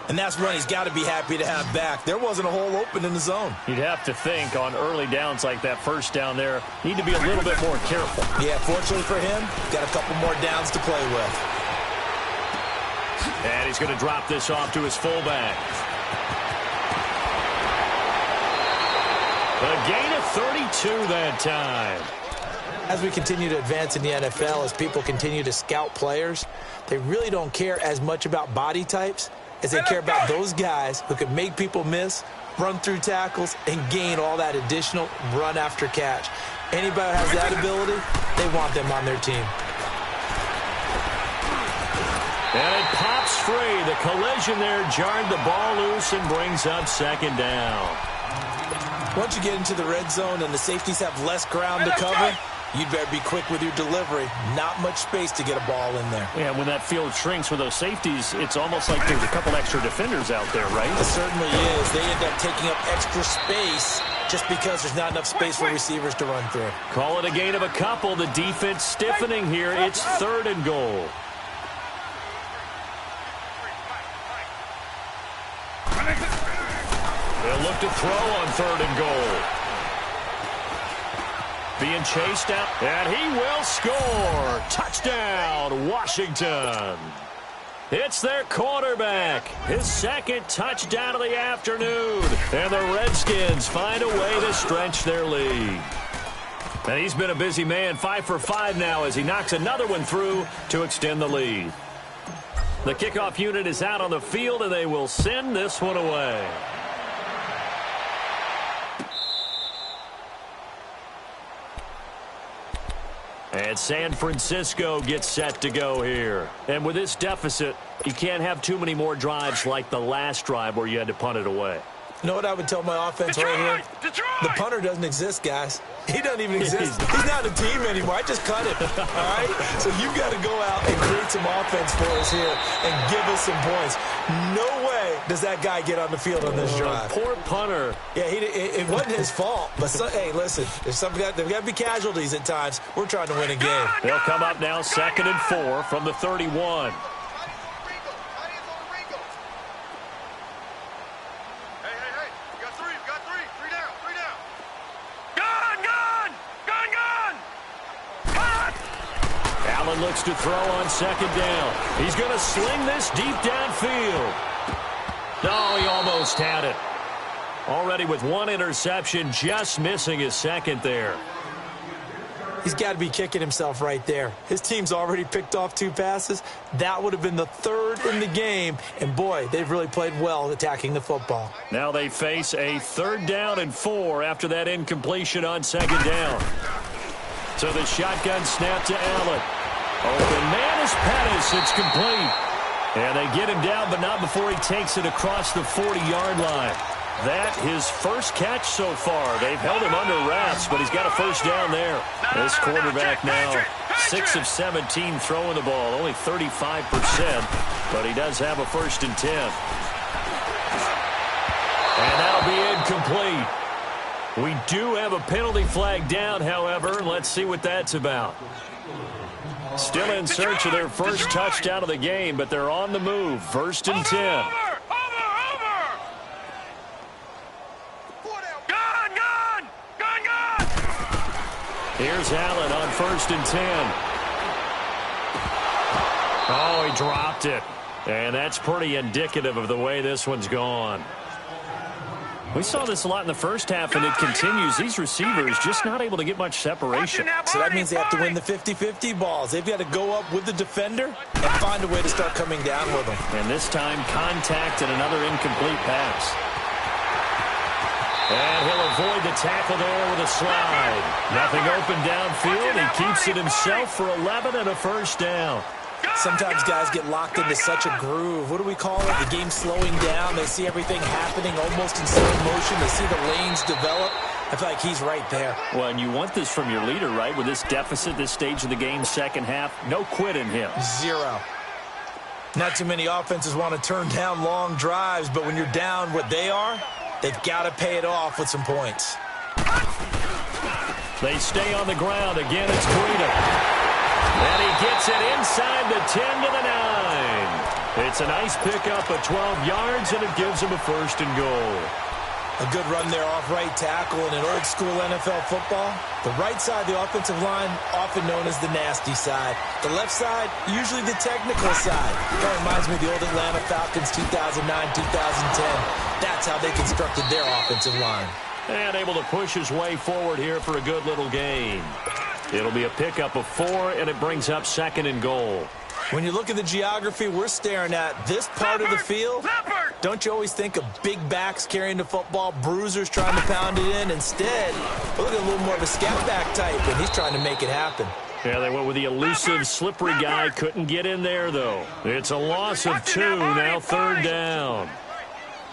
And that's one he's got to be happy to have back. There wasn't a hole open in the zone. You'd have to think on early downs like that 1st down there, need to be a little bit more careful. Yeah, fortunately for him, got a couple more downs to play with. And he's going to drop this off to his fullback. A gain of 32 that time. As we continue to advance in the NFL, as people continue to scout players, they really don't care as much about body types as they care about those guys who can make people miss, run through tackles, and gain all that additional run after catch. Anybody who has that ability, they want them on their team. And it pops free. The collision there jarred the ball loose and brings up 2nd down. Once you get into the red zone and the safeties have less ground to cover, you'd better be quick with your delivery. Not much space to get a ball in there. Yeah, when that field shrinks with those safeties, it's almost like there's a couple extra defenders out there, right? It certainly is. They end up taking up extra space just because there's not enough space for receivers to run through. Call it a gain of a couple. The defense stiffening here. It's 3rd and goal. They'll look to throw on 3rd and goal. Being chased out, and he will score. Touchdown, Washington. It's their quarterback. His 2nd touchdown of the afternoon. And the Redskins find a way to stretch their lead. And he's been a busy man, 5 for 5 now as he knocks another one through to extend the lead. The kickoff unit is out on the field, and they will send this one away. And San Francisco gets set to go here. And with this deficit, you can't have too many more drives like the last drive where you had to punt it away. You know what I would tell my offense right here? The punter doesn't exist, guys. He doesn't even exist. He's not a team anymore. I just cut him. All right? So you've got to go out and create some offense for us here and give us some points. No way does that guy get on the field on this drive. Poor punter. Yeah, it wasn't his fault. But, hey, listen, there's got to be casualties at times. We're trying to win a game. They'll come up now 2nd and 4 from the 31. Allen looks to throw on 2nd down. He's going to sling this deep downfield. No, he almost had it. Already with 1 interception, just missing his 2nd there. He's got to be kicking himself right there. His team's already picked off 2 passes. That would have been the 3rd in the game. And, boy, they've really played well attacking the football. Now they face a 3rd down and 4 after that incompletion on 2nd down. So the shotgun snap to Allen. Open man is Pettis. It's complete. And they get him down, but not before he takes it across the 40-yard line. That his first catch so far. They've held him under wraps, but he's got a first down there. This quarterback now 6 of 17 throwing the ball, only 35%, but he does have a 1st and 10. And that'll be incomplete. We do have a penalty flag down, however. Let's see what that's about. Still in search of their first touchdown of the game, but they're on the move. 1st and 10. Here's Allen on 1st and 10. Oh, he dropped it. And that's pretty indicative of the way this one's gone. We saw this a lot in the first half, and it continues. These receivers just not able to get much separation. So that means they have to win the 50-50 balls. They've got to go up with the defender and find a way to start coming down with them. And this time, contact and another incomplete pass. And he'll avoid the tackle there with a slide. Nothing open downfield. He keeps it himself for 11 and a 1st down. Sometimes guys get locked into such a groove. What do we call it? The game slowing down. They see everything happening almost in slow motion. They see the lanes develop. I feel like he's right there. Well, and you want this from your leader, right? With this deficit, this stage of the game, second half, no quit in him. 0. Not too many offenses want to turn down long drives, but when you're down what they are, they've got to pay it off with some points. They stay on the ground. Again, it's Greenham. And he gets it inside the 10 to the 9. It's a nice pickup of 12 yards, and it gives him a 1st and goal. A good run there off right tackle in an old-school NFL football. The right side of the offensive line, often known as the nasty side. The left side, usually the technical side. That reminds me of the old Atlanta Falcons 2009-2010. That's how they constructed their offensive line. And able to push his way forward here for a good little gain. It'll be a pickup of 4, and it brings up 2nd and goal. When you look at the geography we're staring at, this part of the field, don't you always think of big backs carrying the football, bruisers trying to pound it in? Instead, we're looking at a little more of a scat back type, and he's trying to make it happen. Yeah, they went with the elusive, slippery guy. Couldn't get in there, though. It's a loss of 2, now 3rd down.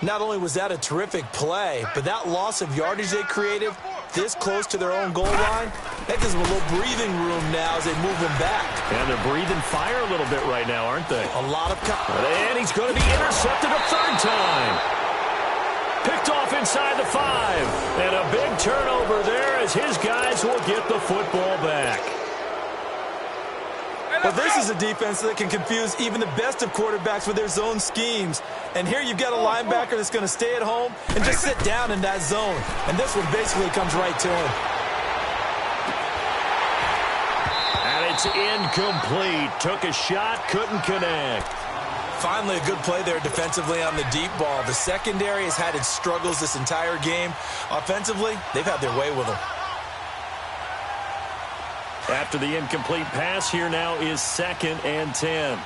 Not only was that a terrific play, but that loss of yardage they created this close to their own goal line, that gives them a little breathing room now as they move them back. And they're breathing fire a little bit right now, aren't they? A lot of... And he's going to be intercepted a 3rd time. Picked off inside the 5. And a big turnover there as his guys will get the football back. Well, this is a defense that can confuse even the best of quarterbacks with their zone schemes. And here you've got a linebacker that's going to stay at home and just sit down in that zone. And this one basically comes right to him. And it's incomplete. Took a shot, couldn't connect. Finally, a good play there defensively on the deep ball. The secondary has had its struggles this entire game. Offensively, they've had their way with them. After the incomplete pass, here now is 2nd and 10.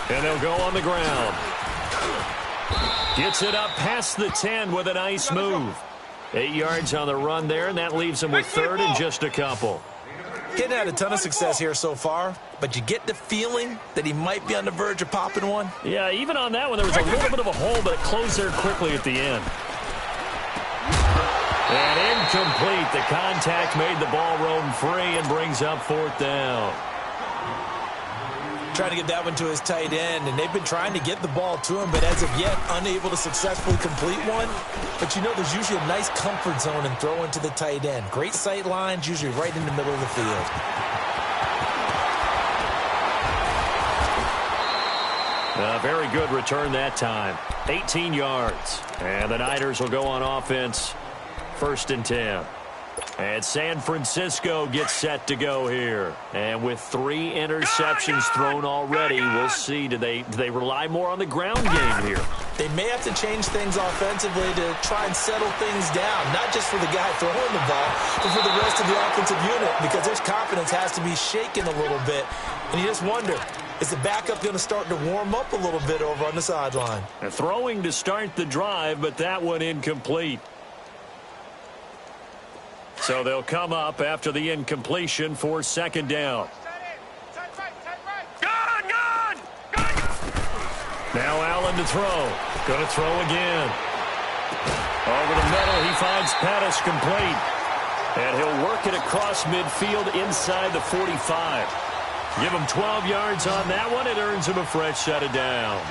And they'll go on the ground. Gets it up past the 10 with a nice move. 8 yards on the run there, and that leaves him with 3rd and just a couple. Hadn't had a ton of success here so far, but you get the feeling that he might be on the verge of popping one. Yeah, even on that one, there was a little bit of a hole, but it closed there quickly at the end. And incomplete. The contact made the ball roam free and brings up 4th down. Trying to get that one to his tight end, and they've been trying to get the ball to him, but as of yet, unable to successfully complete one. But you know, there's usually a nice comfort zone in throwing to the tight end. Great sight lines, usually right in the middle of the field. A very good return that time. 18 yards. And the Niners will go on offense. 1st and 10. And San Francisco gets set to go here. And with 3 interceptions thrown already, we'll see. Do they rely more on the ground game here? They may have to change things offensively to try and settle things down, not just for the guy throwing the ball, but for the rest of the offensive unit, because their confidence has to be shaken a little bit. And you just wonder, is the backup going to start to warm up a little bit over on the sideline? Throwing to start the drive, but that one incomplete. So they'll come up after the incompletion for second down. Now Allen to throw. Going to throw again. Over the middle, he finds Pettis complete. And he'll work it across midfield inside the 45. Give him 12 yards on that one. It earns him a fresh set of downs.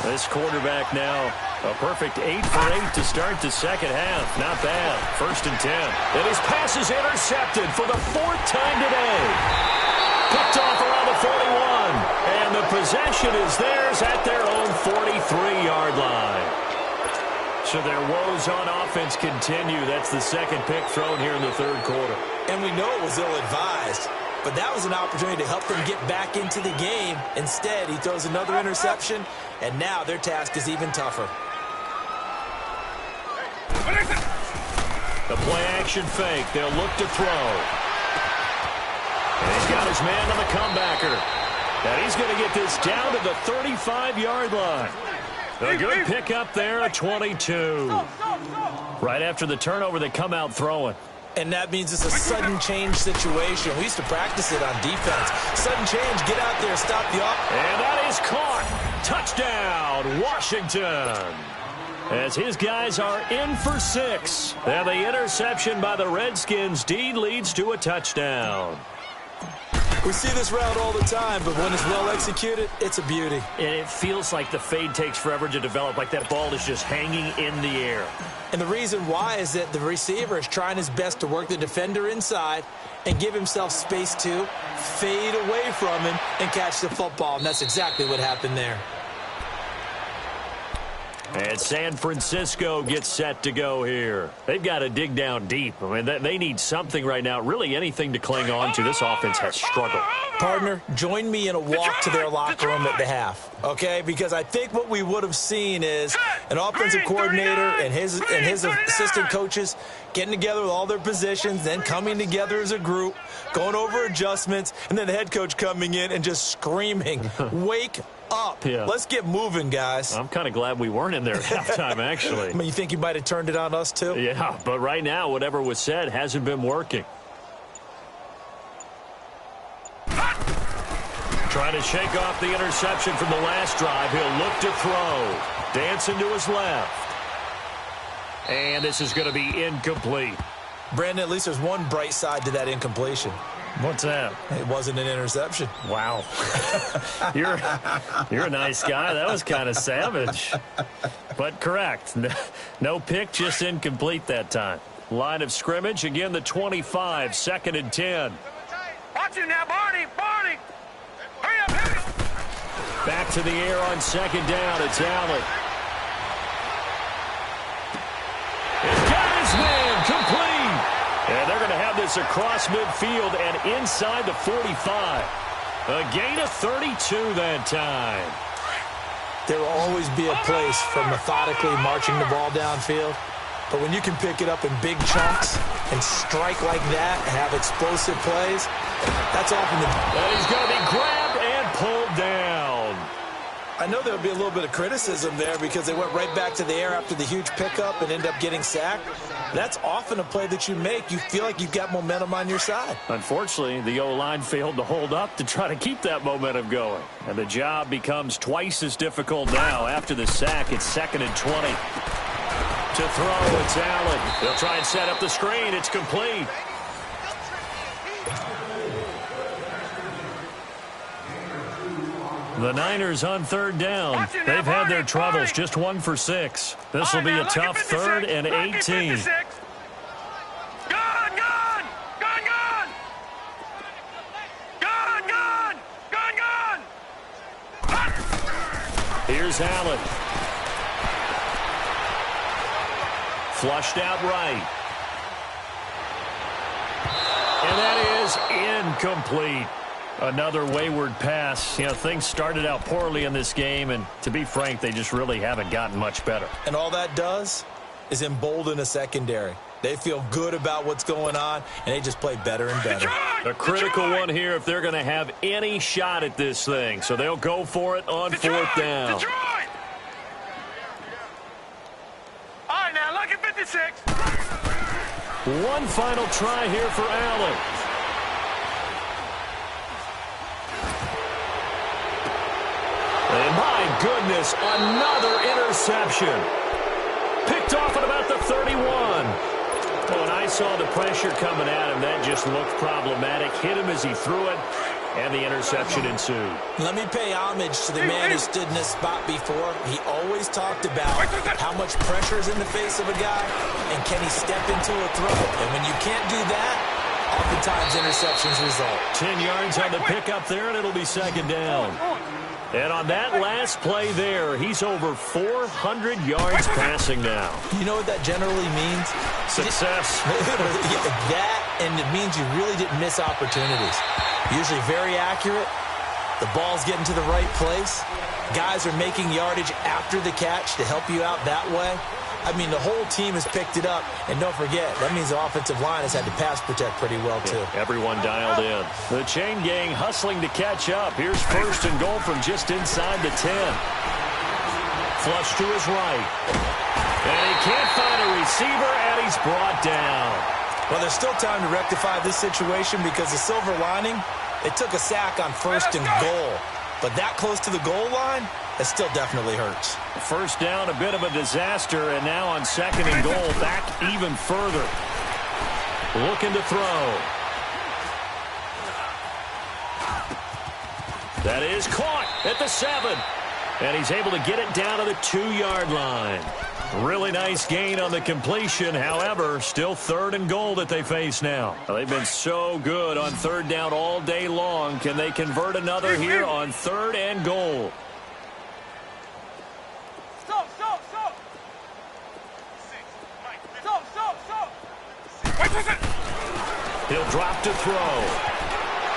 This quarterback now a perfect 8 for 8 to start the second half. Not bad. 1st and 10. And his pass is intercepted for the 4th time today. Picked off around the 41. And the possession is theirs at their own 43-yard line. So their woes on offense continue. That's the second pick thrown here in the 3rd quarter. And we know it was ill-advised. But that was an opportunity to help them get back into the game. Instead, he throws another interception, and now their task is even tougher. The play-action fake. They'll look to throw. And he's got his man on the comebacker. And he's going to get this down to the 35-yard line. A good pick up there at 22. Right after the turnover, they come out throwing. And that means it's a sudden change situation. We used to practice it on defense. Sudden change, get out there, stop the off. And that is caught. Touchdown, Washington. As his guys are in for 6. And the interception by the Redskins deed leads to a touchdown. We see this route all the time, but when it's well executed, it's a beauty. And it feels like the fade takes forever to develop, like that ball is just hanging in the air. And the reason why is that the receiver is trying his best to work the defender inside and give himself space to fade away from him and catch the football. And that's exactly what happened there. And San Francisco gets set to go here. They've got to dig down deep. I mean, they need something right now, really anything to cling on to. This offense has struggled. Partner, join me in a walk to their locker room at the half, okay? Because I think what we would have seen is an offensive coordinator and his assistant coaches getting together with all their positions, then coming together as a group, going over adjustments, and then the head coach coming in and just screaming, wake up. Yeah. Let's get moving, guys. I'm kind of glad we weren't in there at halftime, actually. I mean, you think you might have turned it on us, too? Yeah, but right now, whatever was said hasn't been working. Trying to shake off the interception from the last drive. He'll look to throw. Dancing to his left. And this is going to be incomplete. Brandon, at least there's one bright side to that incompletion. What's that? It wasn't an interception. Wow. You're a nice guy. That was kind of savage. But correct. No pick, just incomplete that time. Line of scrimmage, again the 25, 2nd and 10. Watch him now, Barney. Barney. Hurry up, hurry up. Back to the air on 2nd down. It's Allen. He's got his man complete. And they're going to have this across midfield and inside the 45. A gain of 32 that time. There will always be a place for methodically marching the ball downfield. But when you can pick it up in big chunks and strike like that and have explosive plays, that's often the... And he's going to be grabbed and pulled down. I know there'll be a little bit of criticism there because they went right back to the air after the huge pickup and end up getting sacked. That's often a play that you make. You feel like you've got momentum on your side. Unfortunately, the O-line failed to hold up to try to keep that momentum going. And the job becomes twice as difficult now. After the sack, it's 2nd and 20. To throw, it's Allen. They'll try and set up the screen. It's complete. The Niners on 3rd down. They've had their troubles, just 1 for 6. This will be a tough 3rd and 18. Here's Allen. Flushed out right. And that is incomplete. Another wayward pass. You know, things started out poorly in this game, and to be frank, they just really haven't gotten much better. And all that does is embolden a secondary. They feel good about what's going on, and they just play better and better. A critical one here if they're going to have any shot at this thing. So they'll go for it on 4th down. All right, now, look at 56. One final try here for Allen. And my goodness, another interception. Picked off at about the 31. When I saw the pressure coming at him, that just looked problematic. Hit him as he threw it, and the interception ensued. Let me pay homage to the man who stood in this spot before. He always talked about how much pressure is in the face of a guy, and can he step into a throw. And when you can't do that, oftentimes interceptions result. 10 yards on the pickup there, and it'll be second down. And on that last play there, he's over 400 yards passing now. You know what that generally means? Success. That, and it means you really didn't miss opportunities. Usually very accurate. The ball's getting to the right place. Guys are making yardage after the catch to help you out that way. I mean, the whole team has picked it up. And don't forget, that means the offensive line has had to pass protect pretty well, too. Everyone dialed in. The chain gang hustling to catch up. Here's first and goal from just inside the 10. Flush to his right. And he can't find a receiver, and he's brought down. Well, there's still time to rectify this situation because the silver lining, it took a sack on first and goal. But that close to the goal line, it still definitely hurts. First down, a bit of a disaster, and now on second and goal, back even further. Looking to throw. That is caught at the 7. And he's able to get it down to the 2-yard line. Really nice gain on the completion. However, still third and goal that they face now. They've been so good on third down all day long. Can they convert another here on third and goal? He'll drop to throw.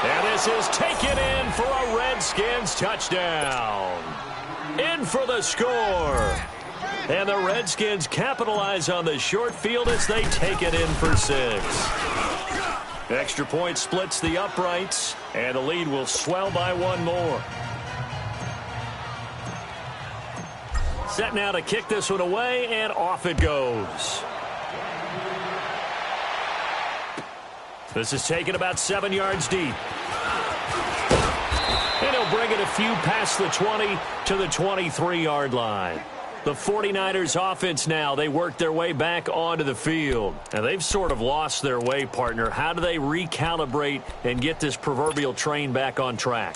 And this is taken in for a Redskins touchdown. In for the score. And the Redskins capitalize on the short field as they take it in for 6. Extra point splits the uprights, and the lead will swell by one more. Set now to kick this one away, and off it goes. This is taken about 7 yards deep. And he'll bring it a few past the 20 to the 23-yard line. The 49ers offense now, they work their way back onto the field. And they've sort of lost their way, partner. How do they recalibrate and get this proverbial train back on track?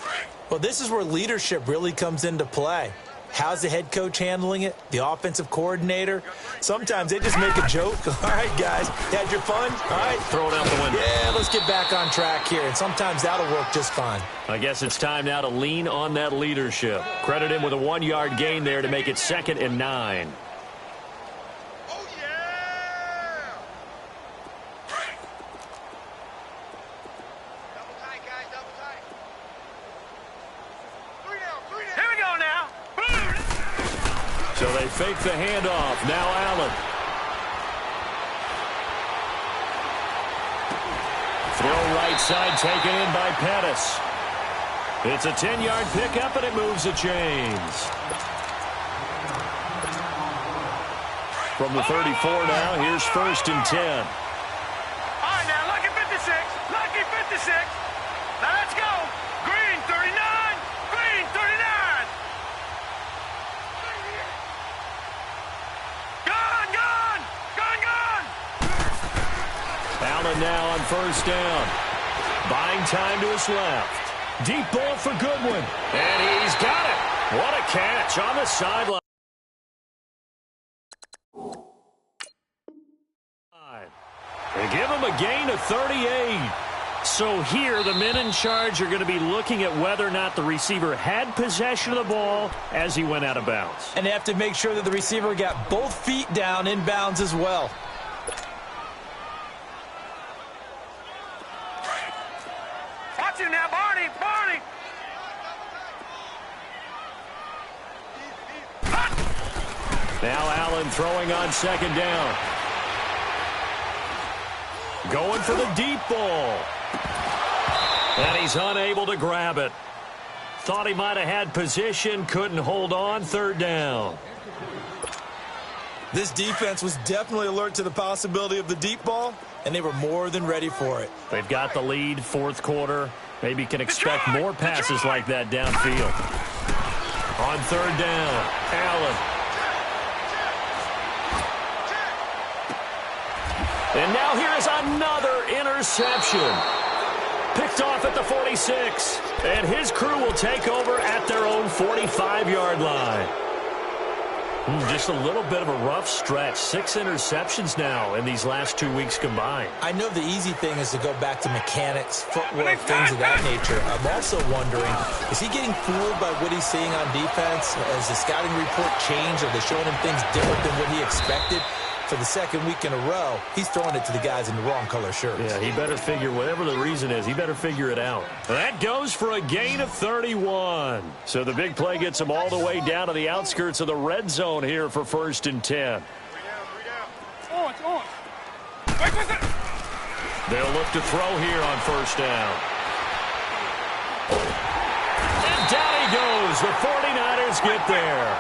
Well, this is where leadership really comes into play. How's the head coach handling it? The offensive coordinator? Sometimes they just make a joke. All right, guys, you had your fun? All right. Throw it out the window. Yeah, let's get back on track here. And sometimes that'll work just fine. I guess it's time now to lean on that leadership. Credit him with a 1-yard gain there to make it 2nd and 9. Oh, yeah! Double tight, guys, double tight. 3 down. Here we go now. So they fake the handoff. Now Allen. Throw right side taken in by Pettis. It's a 10-yard pickup, and it moves the chains. From the 34 now, here's first and 10. All right, now, lucky 56. Lucky 56. Now, let's go. Green, 39. Green, 39. Gone. Allen now on first down. Buying time to his left. Deep ball for Goodwin. And he's got it. What a catch on the sideline. They give him a gain of 38. So here, the men in charge are going to be looking at whether or not the receiver had possession of the ball as he went out of bounds. And they have to make sure that the receiver got both feet down in bounds as well. Watch him now, Barney. Now Allen throwing on second down. Going for the deep ball. And he's unable to grab it. Thought he might have had position, couldn't hold on, third down. This defense was definitely alert to the possibility of the deep ball, and they were more than ready for it. They've got the lead, fourth quarter. Maybe can expect more passes like that downfield. On third down, Allen. And now here is another interception. Picked off at the 46. And his crew will take over at their own 45-yard line. Just a little bit of a rough stretch. 6 interceptions now in these last 2 weeks combined. I know the easy thing is to go back to mechanics, footwork, things of that nature. I'm also wondering, is he getting fooled by what he's seeing on defense? Has the scouting report changed? Are they showing him things different than what he expected? For the second week in a row, he's throwing it to the guys in the wrong color shirts. Yeah, he better figure, whatever the reason is, he better figure it out. That goes for a gain of 31. So the big play gets him all the way down to the outskirts of the red zone here for 1st and 10. They'll look to throw here on 1st down. And down he goes. The 49ers get there.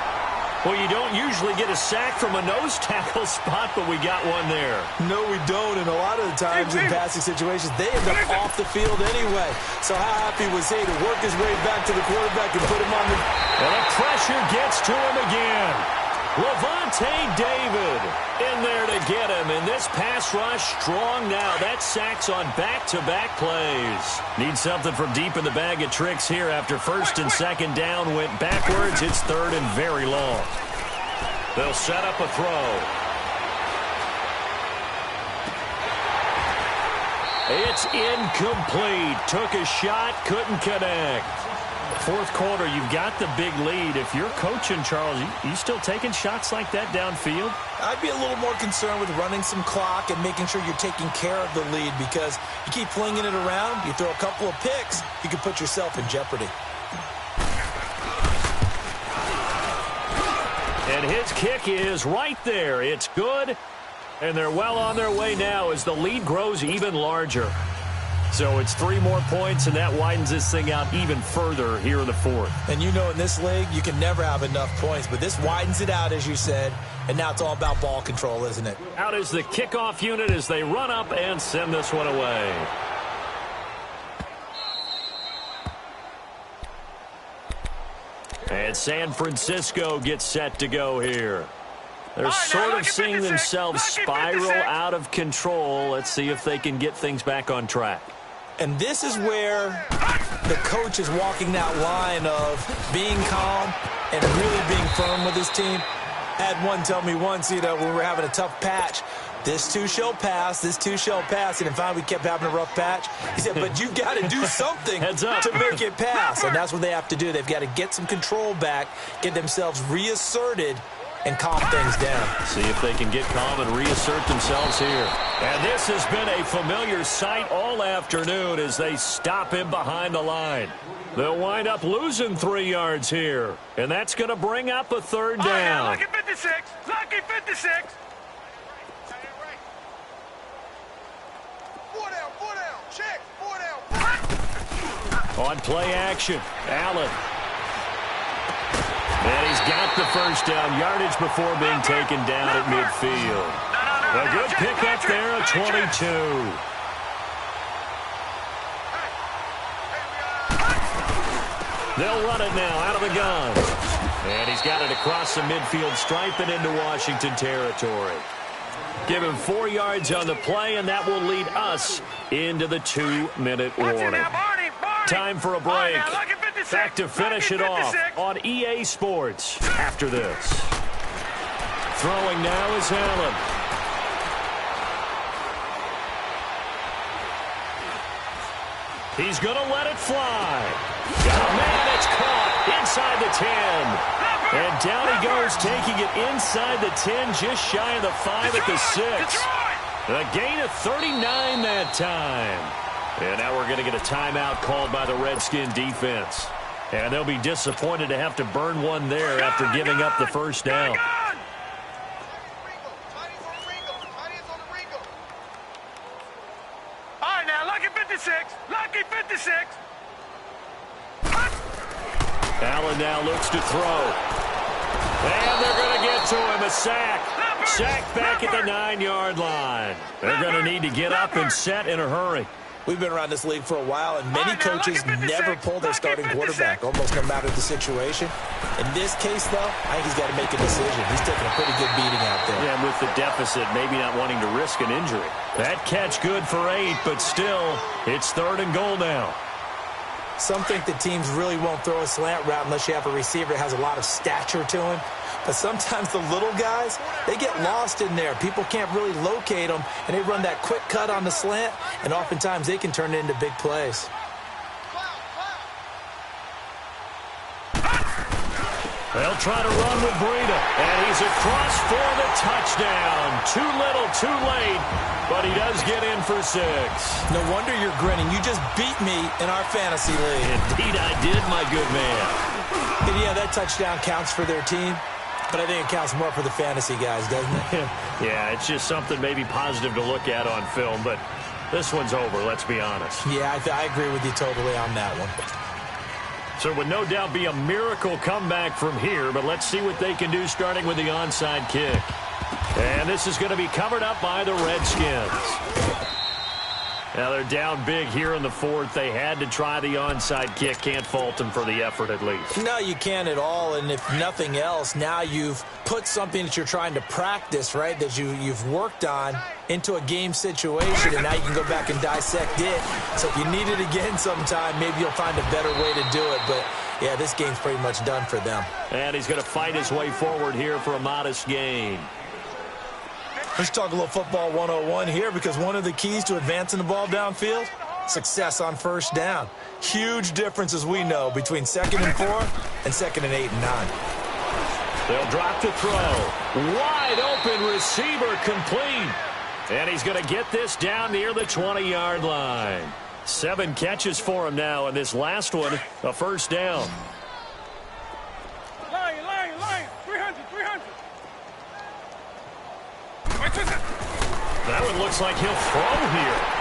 Well, you don't usually get a sack from a nose tackle spot, but we got one there. No, we don't, and a lot of the times in passing situations, they end up off the field anyway. So how happy was he to work his way back to the quarterback and put him on the... And the pressure gets to him again. Levante David in there to get him, and this pass rush strong now. That sacks on back-to-back plays. Need something from deep in the bag of tricks here after 1st and 2nd down went backwards. It's 3rd and very long. They'll set up a throw. It's incomplete. Took a shot, couldn't connect. 4th quarter, you've got the big lead. If you're coaching, Charles, you still taking shots like that downfield? I'd be a little more concerned with running some clock and making sure you're taking care of the lead, because you keep flinging it around, you throw a couple of picks, you can put yourself in jeopardy. And his kick is right there. It's good, and they're well on their way now as the lead grows even larger. So it's 3 more points, and that widens this thing out even further here in the 4th. And you know in this league, you can never have enough points, but this widens it out, as you said, and now it's all about ball control, isn't it? Out is the kickoff unit as they run up and send this one away. And San Francisco gets set to go here. They're sort of seeing themselves spiral out of control. Let's see if they can get things back on track. And this is where the coach is walking that line of being calm and really being firm with his team. Had one tell me once, when we were having a tough patch, this too shall pass, this too shall pass. And in fact, we kept having a rough patch. He said, but you've got to do something to make it pass. And that's what they have to do. They've got to get some control back, get themselves reasserted, and calm things down. See if they can get calm and reassert themselves here. And this has been a familiar sight all afternoon as they stop him behind the line. They'll wind up losing 3 yards here. And that's going to bring up a 3rd down. Lucky 56. Lucky 56. 4 down, 4 down. Check. 4 down. On play action, Allen. And he's got the 1st down, yardage before being taken down at midfield. A good pickup there at 22. They'll run it now out of the gun. And he's got it across the midfield stripe and into Washington territory. Give him 4 yards on the play, and that will lead us into the 2-minute warning. Time for a break. Back to finish it off on EA Sports after this. Throwing now is Allen. He's going to let it fly. Oh, man, it's caught inside the 10. And down he goes, taking it inside the 10, just shy of the 5 at the 6. A gain of 39 that time. And now we're going to get a timeout called by the Redskins defense. And they'll be disappointed to have to burn one there after giving up the 1st down. All right, now, lucky 56. Lucky 56. Allen now looks to throw. And they're going to get to him, a sack. Sacked back at the 9-yard line. They're going to need to get up and set in a hurry. We've been around this league for a while, and many coaches never pull their starting quarterback, almost no matter the situation. In this case, though, I think he's got to make a decision. He's taking a pretty good beating out there. Yeah, and with the deficit, maybe not wanting to risk an injury. That catch good for 8, but still, it's 3rd and goal now. Some think that teams really won't throw a slant route unless you have a receiver that has a lot of stature to him. But sometimes the little guys, they get lost in there. People can't really locate them, and they run that quick cut on the slant, and oftentimes they can turn it into big plays. They'll try to run with Breida, and he's across for the touchdown. Too little, too late, but he does get in for 6. No wonder you're grinning. You just beat me in our fantasy league. Indeed I did, my good man. And yeah, that touchdown counts for their team, but I think it counts more for the fantasy guys, doesn't it? Yeah, it's just something maybe positive to look at on film, but this one's over, let's be honest. Yeah, I agree with you totally on that one. So it would no doubt be a miracle comeback from here, but let's see what they can do starting with the onside kick. And this is going to be covered up by the Redskins. Now they're down big here in the 4th. They had to try the onside kick. Can't fault them for the effort at least. No, you can't at all. And if nothing else, now you've put something that you're trying to practice, right, that you've worked on into a game situation, and now you can go back and dissect it. So if you need it again sometime, maybe you'll find a better way to do it. But, yeah, this game's pretty much done for them. And he's going to fight his way forward here for a modest gain. Let's talk a little football 101 here, because one of the keys to advancing the ball downfield, success on first down. Huge difference, as we know, between 2nd and 4 and 2nd and 8 and 9. They'll drop to throw. Wide open receiver complete. And he's going to get this down near the 20-yard line. 7 catches for him now, and this last one, a first down. Lion, 300. That one looks like he'll throw here.